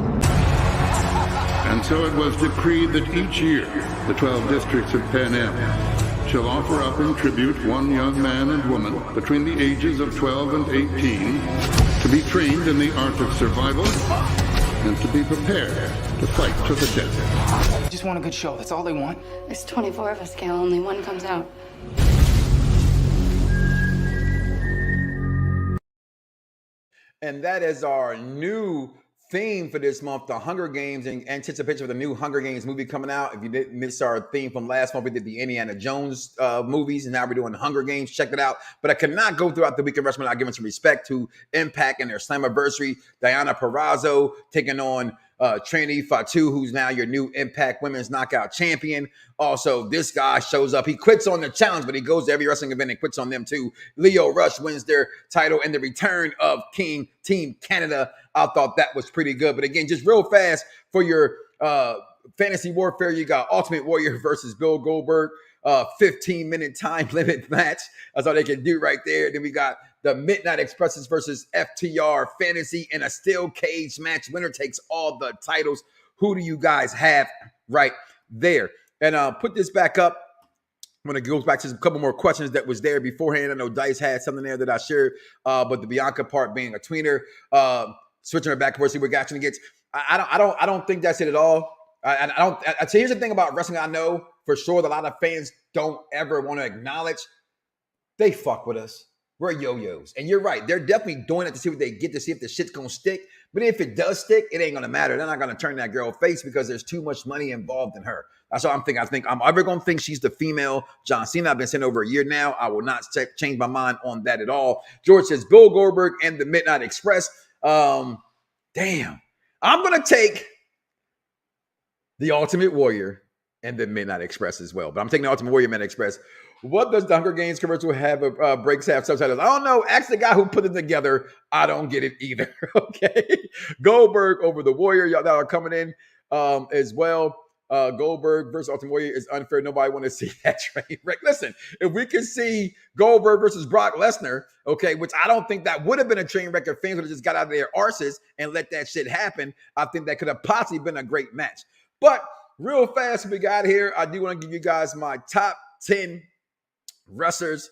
And so it was decreed that each year the 12 districts of Pan Am shall offer up in tribute one young man and woman between the ages of 12 and 18 to be trained in the art of survival and to be prepared to fight to the death. Just want a good show. That's all they want. There's 24 of us, Cal. Only one comes out. And that is our new theme for this month, the Hunger Games, in anticipation of the new Hunger Games movie coming out. If you didn't miss our theme from last month, we did the Indiana Jones movies, and now we're doing Hunger Games. Check it out. But I cannot go throughout the week of wrestling without giving some respect to Impact and their Slammiversary. Diana Purrazzo taking on Trinity Fatu, who's now your new Impact Women's Knockout Champion. Also, this guy shows up. He quits on the challenge, but he goes to every wrestling event and quits on them too. Leo Rush wins their title, and the return of King Team Canada. I thought that was pretty good. But again, just real fast for your fantasy warfare, you got Ultimate Warrior versus Bill Goldberg, 15-minute time limit match. That's all they can do right there. Then we got the Midnight Expresses versus FTR fantasy in a steel cage match. Winner takes all the titles. Who do you guys have right there? And put this back up. I'm going to go back to a couple more questions that was there beforehand. I know Dice had something there that I shared, but the Bianca part being a tweener, switching her back and forth, see where action gets. I don't think that's it at all. I here's the thing about wrestling. I know for sure that a lot of fans don't ever want to acknowledge they fuck with us. We're yo-yos. And you're right. They're definitely doing it to see what they get, to see if the shit's going to stick. But if it does stick, it ain't going to matter. They're not going to turn that girl face because there's too much money involved in her. That's what I'm thinking. I think I'm ever going to think she's the female John Cena. I've been saying over a year now. I will not change my mind on that at all. George says Bill Goldberg and the Midnight Express. Damn. I'm going to take the Ultimate Warrior and the Midnight Express as well. But I'm taking the Ultimate Warrior Midnight Express. What does the Hunger Games commercial have? Breaks have subtitles. I don't know. Ask the guy who put it together. I don't get it either. Okay. Goldberg over the Warrior. Y'all that are coming in as well. Goldberg versus Ultimate Warrior is unfair. Nobody want to see that train wreck. Listen, if we can see Goldberg versus Brock Lesnar, okay, which I don't think that would have been a train wreck if fans would have just got out of their arses and let that shit happen. I think that could have possibly been a great match. But real fast, we got here. I do want to give you guys my top 10 wrestlers.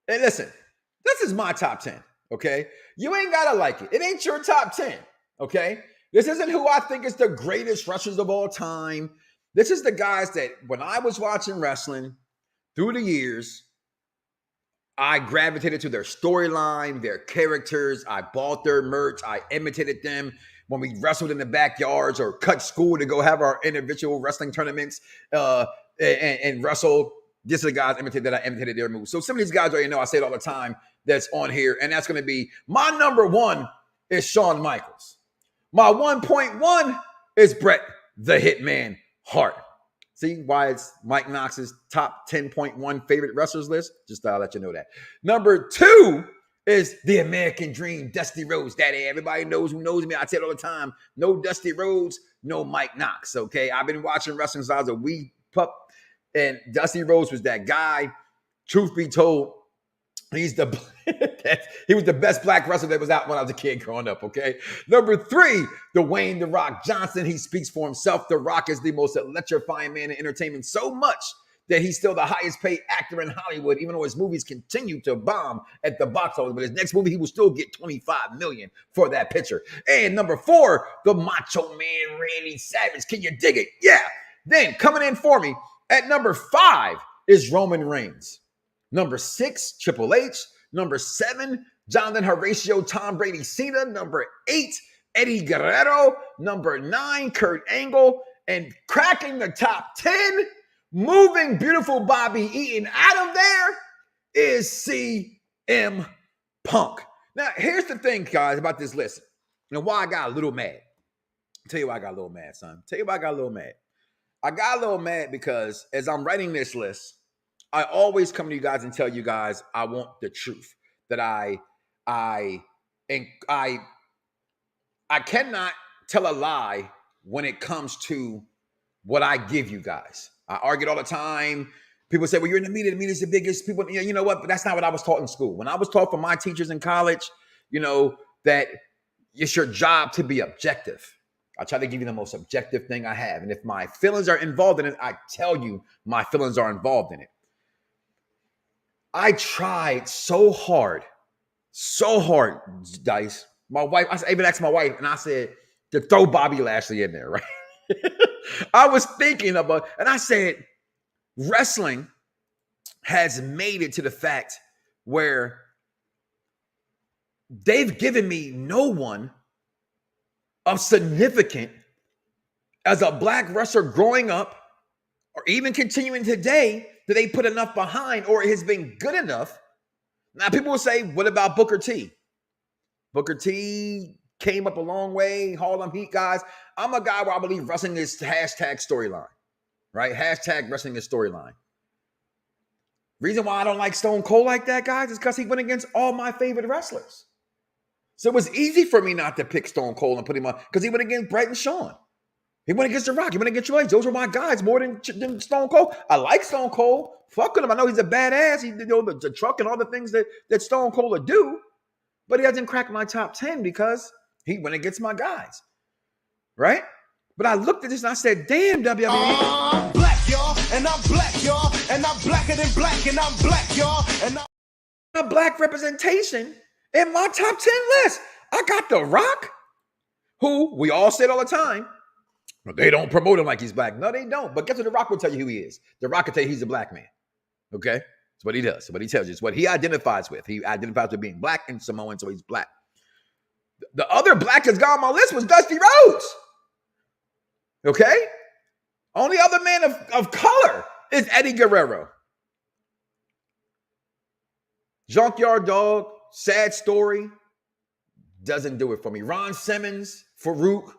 And listen, this is my top 10, okay? You ain't got to like it. It ain't your top 10, okay? This isn't who I think is the greatest wrestlers of all time. This is the guys that when I was watching wrestling through the years, I gravitated to their storyline, their characters. I bought their merch. I imitated them when we wrestled in the backyards or cut school to go have our individual wrestling tournaments and wrestle This is the guys that I imitated their moves. So some of these guys already know, I say it all the time, that's on here, and that's going to be my number one is Shawn Michaels. My 1.1 is Bret the Hitman Hart. See why it's Mike Knoxx's top 10.1 favorite wrestlers list? Just thought I'd let you know that. Number 2 is the American Dream, Dusty Rhodes. Daddy, everybody knows who knows me. I tell it all the time. No Dusty Rhodes, no Mike Knoxxx, okay? I've been watching wrestling since I was a wee pup, and Dusty Rhodes was that guy. Truth be told, he was the best black wrestler that was out when I was a kid growing up, okay? Number 3, Dwayne "The Rock" Johnson. He speaks for himself. The Rock is the most electrifying man in entertainment, so much that he's still the highest paid actor in Hollywood, even though his movies continue to bomb at the box office. But his next movie, he will still get $25 million for that picture. And number 4, the Macho Man Randy Savage. Can you dig it? Yeah. Then coming in for me at number 5 is Roman Reigns. Number 6, Triple H. Number 7, Jonathan Horatio Tom Brady Cena. Number 8, Eddie Guerrero. Number 9, Kurt Angle. And cracking the top 10, moving beautiful Bobby Eaton out of there, is CM Punk. Now, here's the thing, guys, about this list. And why I got a little mad. I'll tell you why I got a little mad, son. Tell you why I got a little mad. I got a little mad because as I'm writing this list, I always come to you guys and tell you guys I want the truth. That I cannot tell a lie when it comes to what I give you guys. I argue all the time. People say, well, you're in the media. The media's the biggest. People, you know what? But that's not what I was taught in school. When I was taught from my teachers in college, that it's your job to be objective. I try to give you the most objective thing I have. And if my feelings are involved in it, I tell you my feelings are involved in it. I tried so hard, Dice. My wife, I even asked my wife, and I said, to throw Bobby Lashley in there, right? I was thinking about, and I said, wrestling has made it to the fact where they've given me no one of significant as a black wrestler growing up, or even continuing today, that they put enough behind, or it has been good enough. Now, people will say, what about Booker T? Booker T came up a long way, Harlem Heat guys. I'm a guy where I believe wrestling is hashtag storyline, right? Hashtag wrestling is storyline. Reason why I don't like Stone Cold like that, guys, is because he went against all my favorite wrestlers. So it was easy for me not to pick Stone Cold and put him on, because he went against Bret and Shawn. He went against The Rock. He went against Triple H. Those were my guys more than Stone Cold. I like Stone Cold. Fuck with him. I know he's a badass. He did the truck and all the things that Stone Cold would do. But he doesn't crack my top 10 because he went against my guys. Right? But I looked at this and I said, damn, WWE. I'm black, y'all. And I'm black, y'all. And I'm blacker than black. And I'm black, y'all. And I'm a black representation in my top 10 list. I got The Rock, who we all said all the time, they don't promote him like he's black. No, they don't. But guess what? The Rock will tell you who he is. The Rock will tell you he's a black man. Okay? It's what he does. It's what he tells you. It's what he identifies with. He identifies with being black and Samoan, so he's black. The other black that's got on my list was Dusty Rhodes. Okay? Only other man of color is Eddie Guerrero. Junkyard Dog, sad story, doesn't do it for me. Ron Simmons, Farouk,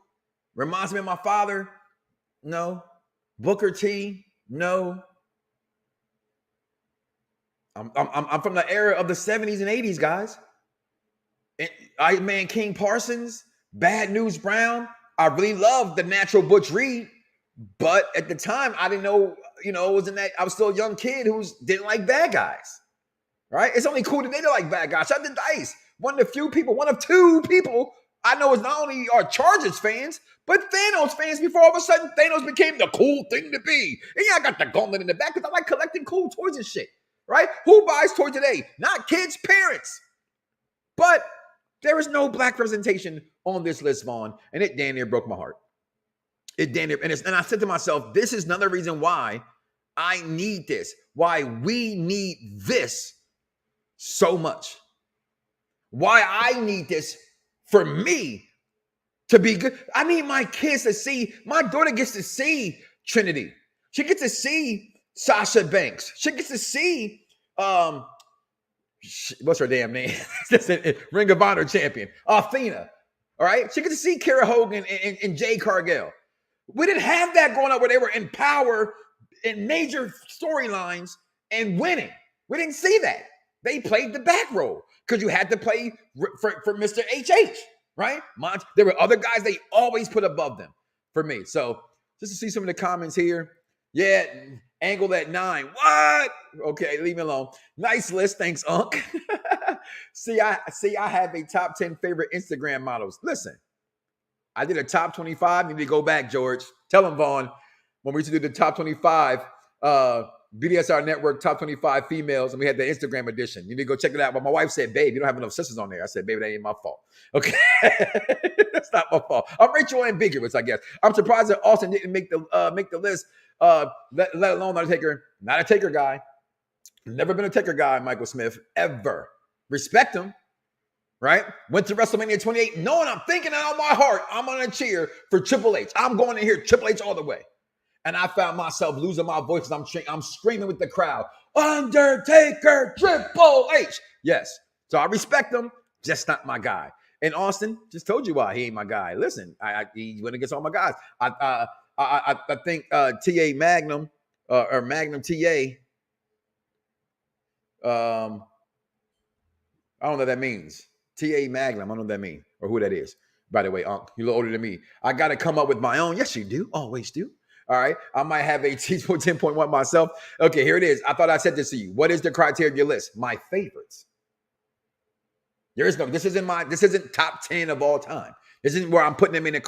reminds me of my father. No. Booker T. No. I'm from the era of the 70s and 80s, guys. Iron Man King Parsons, Bad News Brown. I really loved the Natural Butch Reed, but at the time I didn't know, it wasn't that I was still a young kid who didn't like bad guys. Right? It's only cool today to like bad guys. Shout out to Dice. One of two people I know is not only are Chargers fans, but Thanos fans before all of a sudden Thanos became the cool thing to be. And yeah, I got the gauntlet in the back because I like collecting cool toys and shit. Right? Who buys toys today? Not kids, parents. But there is no black representation on this list, Vaughn, and it damn near broke my heart. And I said to myself, this is another reason why I need this, why we need this so much. Why I need this for me to be good. I need my kids to see, my daughter gets to see Trinity. She gets to see Sasha Banks. She gets to see what's her damn name? Ring of Honor champion, Athena. All right. She gets to see Kara Hogan and Jade Cargill. We didn't have that growing up where they were in power in major storylines and winning. We didn't see that. They played the back role because you had to play for Mr. HH, right? There were other guys they always put above them for me. So just to see some of the comments here. Yeah, Angle at 9. What? Okay, leave me alone. Nice list. Thanks, Unc. See, I have a top 10 favorite Instagram models. Listen, I did a top 25. You need to go back, George. Tell them, Vaughn, when we used to do the top 25 BDSR Network top 25 females, and we had the Instagram edition. You need to go check it out. But my wife said, babe, you don't have enough sisters on there. I said, baby, that ain't my fault. Okay. That's not my fault. I'm racial ambiguous, I guess. I'm surprised that Austin didn't make the list, let alone not a taker guy. Never been a taker guy, Michael Smith, ever. Respect him, right? Went to WrestleMania 28, knowing I'm thinking out of my heart, I'm going to cheer for Triple H. I'm going to hear Triple H all the way. And I found myself losing my voice as I'm screaming with the crowd, Undertaker, Triple H. Yes. So I respect him, just not my guy. And Austin, just told you why he ain't my guy. Listen, he went against all my guys. I think TA Magnum or Magnum TA. I don't know what that means. TA Magnum, I don't know what that means or who that is. By the way, Unc, you're a little older than me. I got to come up with my own. Yes, you do. Always do. All right. I might have a T-Sport 10.1 myself. Okay, here it is. I thought I said this to you. What is the criteria of your list? My favorites. This isn't top 10 of all time. This isn't where I'm putting them in a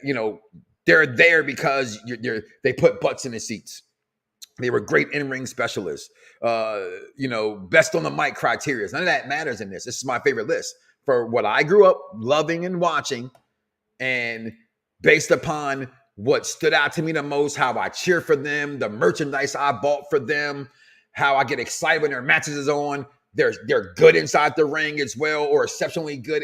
you know, they're there because they put butts in the seats. They were great in-ring specialists. You know, best on the mic criteria. None of that matters in this. This is my favorite list for what I grew up loving and watching, and based upon what stood out to me the most, how I cheer for them, the merchandise I bought for them, how I get excited when their matches is on. They're good inside the ring as well, or exceptionally good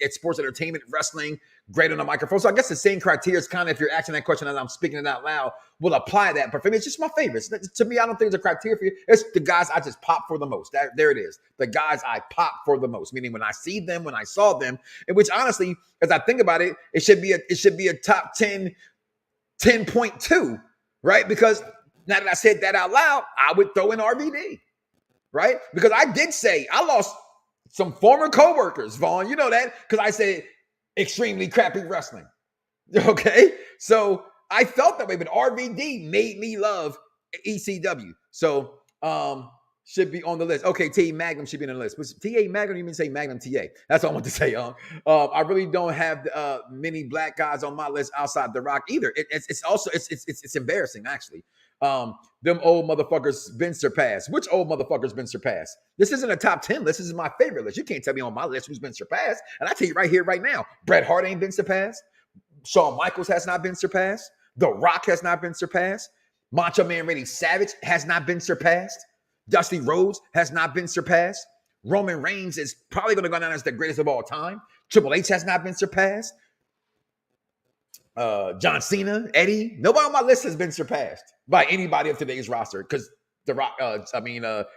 at sports entertainment, wrestling, great on the microphone. So I guess the same criteria is kind of, if you're asking that question as I'm speaking it out loud, will apply that. But for me, it's just my favorites. To me, I don't think it's a criteria for you. It's the guys I just pop for the most. There it is. The guys I pop for the most, meaning when I see them, when I saw them, in which honestly, as I think about it, it should be a top 10, 10.2, right? Because now that I said that out loud, I would throw in RVD. Right? Because I did say I lost some former coworkers, Vaughn. You know that because I said extremely crappy wrestling. Okay? So I felt that way, but RVD made me love ECW. So should be on the list. Okay, T Magnum should be on the list. But TA Magnum, you mean say Magnum TA. That's all I want to say, I really don't have many black guys on my list outside The Rock either. It's embarrassing, actually. Them old motherfuckers been surpassed. Which old motherfuckers been surpassed? This isn't a top 10 list. This is my favorite list. You can't tell me on my list who's been surpassed. And I tell you right here, right now, Bret Hart ain't been surpassed. Shawn Michaels has not been surpassed. The Rock has not been surpassed. Macho Man Randy Savage has not been surpassed. Dusty Rhodes has not been surpassed. Roman Reigns is probably going to go down as the greatest of all time. Triple H has not been surpassed. John Cena, Eddie, nobody on my list has been surpassed by anybody of today's roster because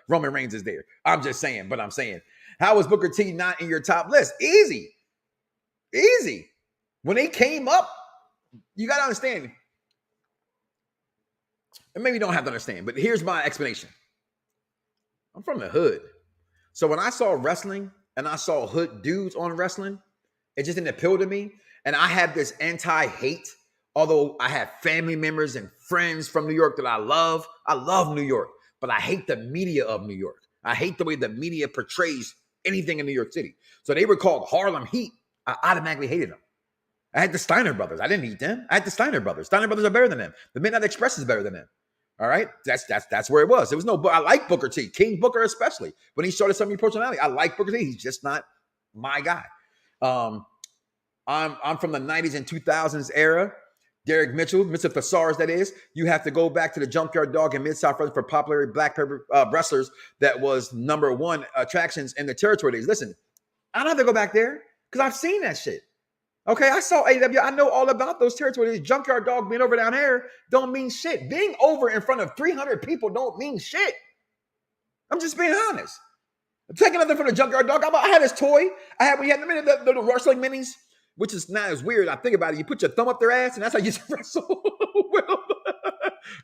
Roman Reigns is there. I'm just saying, but I'm saying, how was Booker T not in your top list? Easy. When they came up, you got to understand, and maybe you don't have to understand, but here's my explanation. I'm from the hood. So when I saw wrestling and I saw hood dudes on wrestling, it just didn't appeal to me. And I have this anti-hate, although I have family members and friends from New York that I love. I love New York, but I hate the media of New York. I hate the way the media portrays anything in New York City. So they were called Harlem Heat. I automatically hated them. I had the Steiner brothers. I didn't hate them. I had the Steiner brothers. Steiner brothers are better than them. The Midnight Express is better than them. All right, that's where it was. It was no. I like Booker T, King Booker especially when he started some of your personality. I like Booker T. He's just not my guy. I'm from the 90s and 2000s era. Derek Mitchell, Mr. Thesaurus, that is. You have to go back to the Junkyard Dog and Mid-South Wrestling for popular black wrestlers that was number one attractions in the territory days. Listen, I don't have to go back there because I've seen that shit. Okay, I saw AEW. I know all about those territories. Junkyard Dog being over down here don't mean shit. Being over in front of 300 people don't mean shit. I'm just being honest. Taking nothing from the Junkyard Dog. I had his toy. I had when you had the little wrestling minis, which is not as weird. I think about it. You put your thumb up their ass, and that's how you wrestle with them,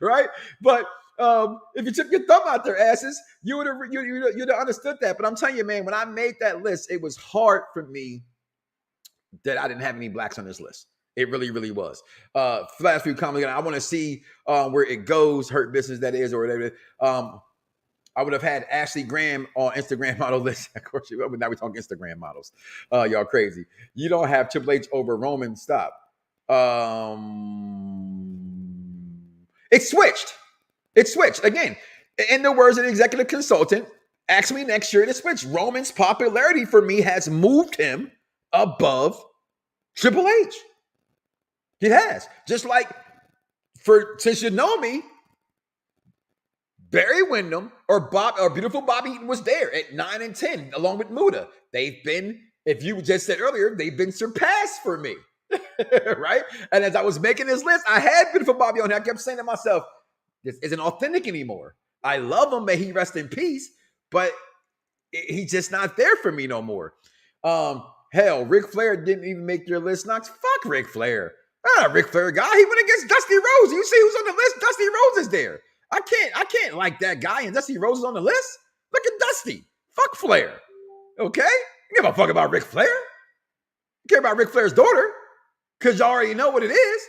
right? But if you took your thumb out their asses, you'd have understood that. But I'm telling you, man, when I made that list, it was hard for me that I didn't have any blacks on this list. It really, really was. Last few comments. I want to see where it goes. Hurt Business, that is, or whatever. I would have had Ashley Graham on Instagram model list. Of course, now we're talking Instagram models. Y'all crazy. You don't have Triple H over Roman. Stop. It switched. It switched. Again, in the words of the executive consultant, ask me next year to switch. Roman's popularity for me has moved him above Triple H. It has. Just like since you know me, Barry Windham or beautiful Bobby Eaton was there at 9 and 10, along with Muda. They've been, if you just said earlier, they've been surpassed for me. Right? And as I was making this list, I had beautiful Bobby on here. I kept saying to myself, this isn't authentic anymore. I love him, may he rest in peace, but he's just not there for me no more. Hell, Ric Flair didn't even make your list, Knox. Fuck Ric Flair. I'm not a Ric Flair guy. He went against Dusty Rhodes. You see who's on the list? Dusty Rhodes is there. I can't like that guy and Dusty Rhodes is on the list. Look at Dusty. Fuck Flair. Okay? You give a fuck about Ric Flair. You care about Ric Flair's daughter because you already know what it is.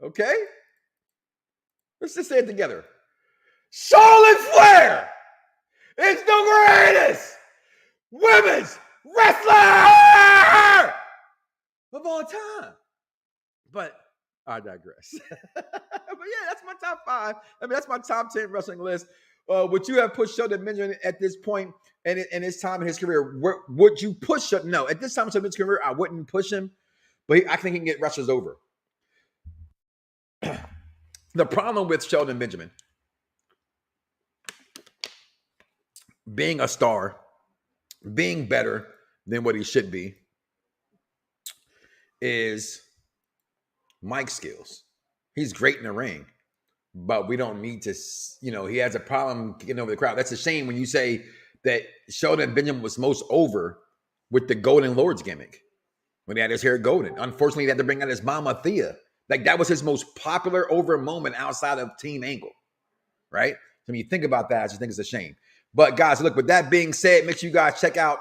Okay? Let's just say it together. Charlotte Flair is the greatest women's wrestler of all time. But I digress. But yeah, that's my top 5. I mean, that's my top 10 wrestling list. Would you have pushed Shelton Benjamin at this point in his time in his career? Would you push him? No, at this time in his career, I wouldn't push him. But I think he can get wrestlers over. The problem with Shelton Benjamin being a star, being better than what he should be, is mic skills. He's great in the ring, but we don't need to, he has a problem getting over the crowd. That's a shame when you say that Shelton Benjamin was most over with the Golden Lords gimmick when he had his hair golden. Unfortunately, he had to bring out his mama Thea. Like, that was his most popular over moment outside of Team Angle, right? So when you think about that, I just think it's a shame. But guys, look, with that being said, make sure you guys check out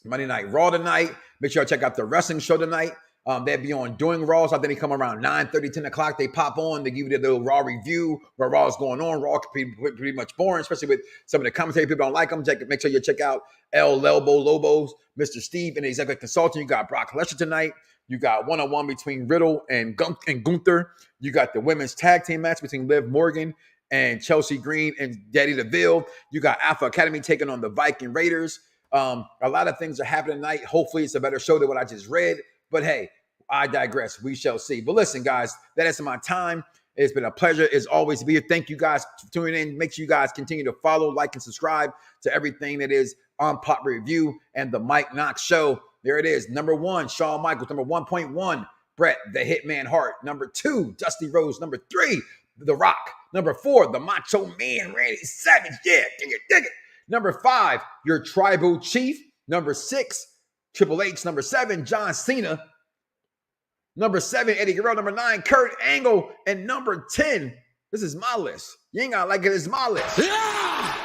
Monday Night Raw tonight. Make sure you check out the wrestling show tonight. They'll be on Doing Raw. So I think they come around 9:30, 10 o'clock. They pop on. They give you the little Raw review where Raw is going on. Raw can be pretty much boring, especially with some of the commentary. People don't like them. Make sure you check out El Lobos, Mr. Steve, and the executive consultant. You got Brock Lesnar tonight. You got one-on-one between Riddle and Gunther. You got the women's tag team match between Liv Morgan and Chelsea Green and Daddy DeVille. You got Alpha Academy taking on the Viking Raiders. A lot of things are happening tonight. Hopefully, it's a better show than what I just read. But hey, I digress. We shall see. But listen, guys, that is my time. It's been a pleasure as always to be here. Thank you guys for tuning in. Make sure you guys continue to follow, like, and subscribe to everything that is on Pop Review and the Mike Knoxxx Show. There it is. Number 1, Shawn Michaels. Number 1.1, Bret the Hitman Hart. Number 2, Dusty Rhodes. Number 3, The Rock. Number 4, the Macho Man Randy Savage. Yeah, dig it. Number 5, your Tribal Chief. Number 6, Triple H. Number 7, John Cena. Number 7, Eddie Guerrero. Number 9, Kurt Angle. And number 10, this is my list. You ain't got to like it. It's my list. Yeah!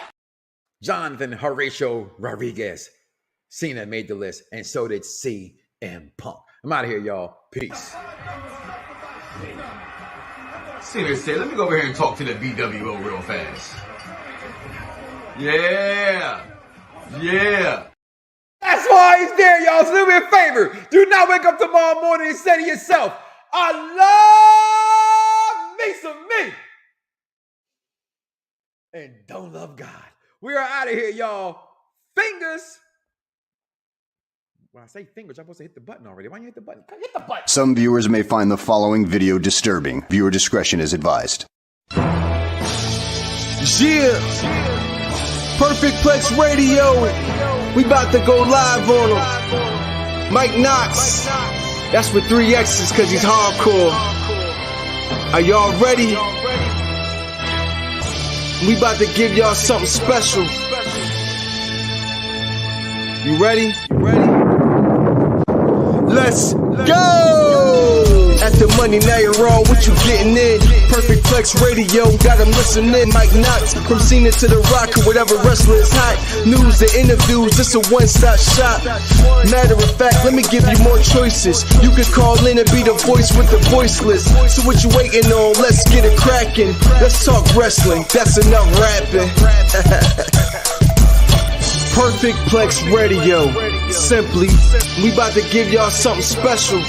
Jonathan Horatio Rodriguez. Cena made the list, and so did CM Punk. I'm out of here, y'all. Peace. Cena said, let me go over here and talk to the BWO real fast. Yeah. That's why he's there, y'all. So do me a favor. Do not wake up tomorrow morning and say to yourself, I love me some me. And don't love God. We are out of here, y'all. Fingers. When I say fingers, I'm supposed to hit the button already. Why don't you hit the button? Hit the button. Some viewers may find the following video disturbing. Viewer discretion is advised. Yeah. Perfect Plex Radio. We about to go live on them. Mike Knoxxx. That's with 3 X's cause he's hardcore. Are y'all ready? We about to give y'all something special. You ready? Let's go! At the money, now you're on, what you getting in? Perfect Plex Radio, got them listening. Mike Knoxxx, from Cena to The Rock, or whatever wrestler is hot. News and interviews, it's a one-stop shop. Matter of fact, let me give you more choices. You could call in and be the voice with the voiceless. So what you waiting on? Let's get it cracking. Let's talk wrestling, that's enough rapping. Perfect Plex Radio, simply, we about to give y'all something special.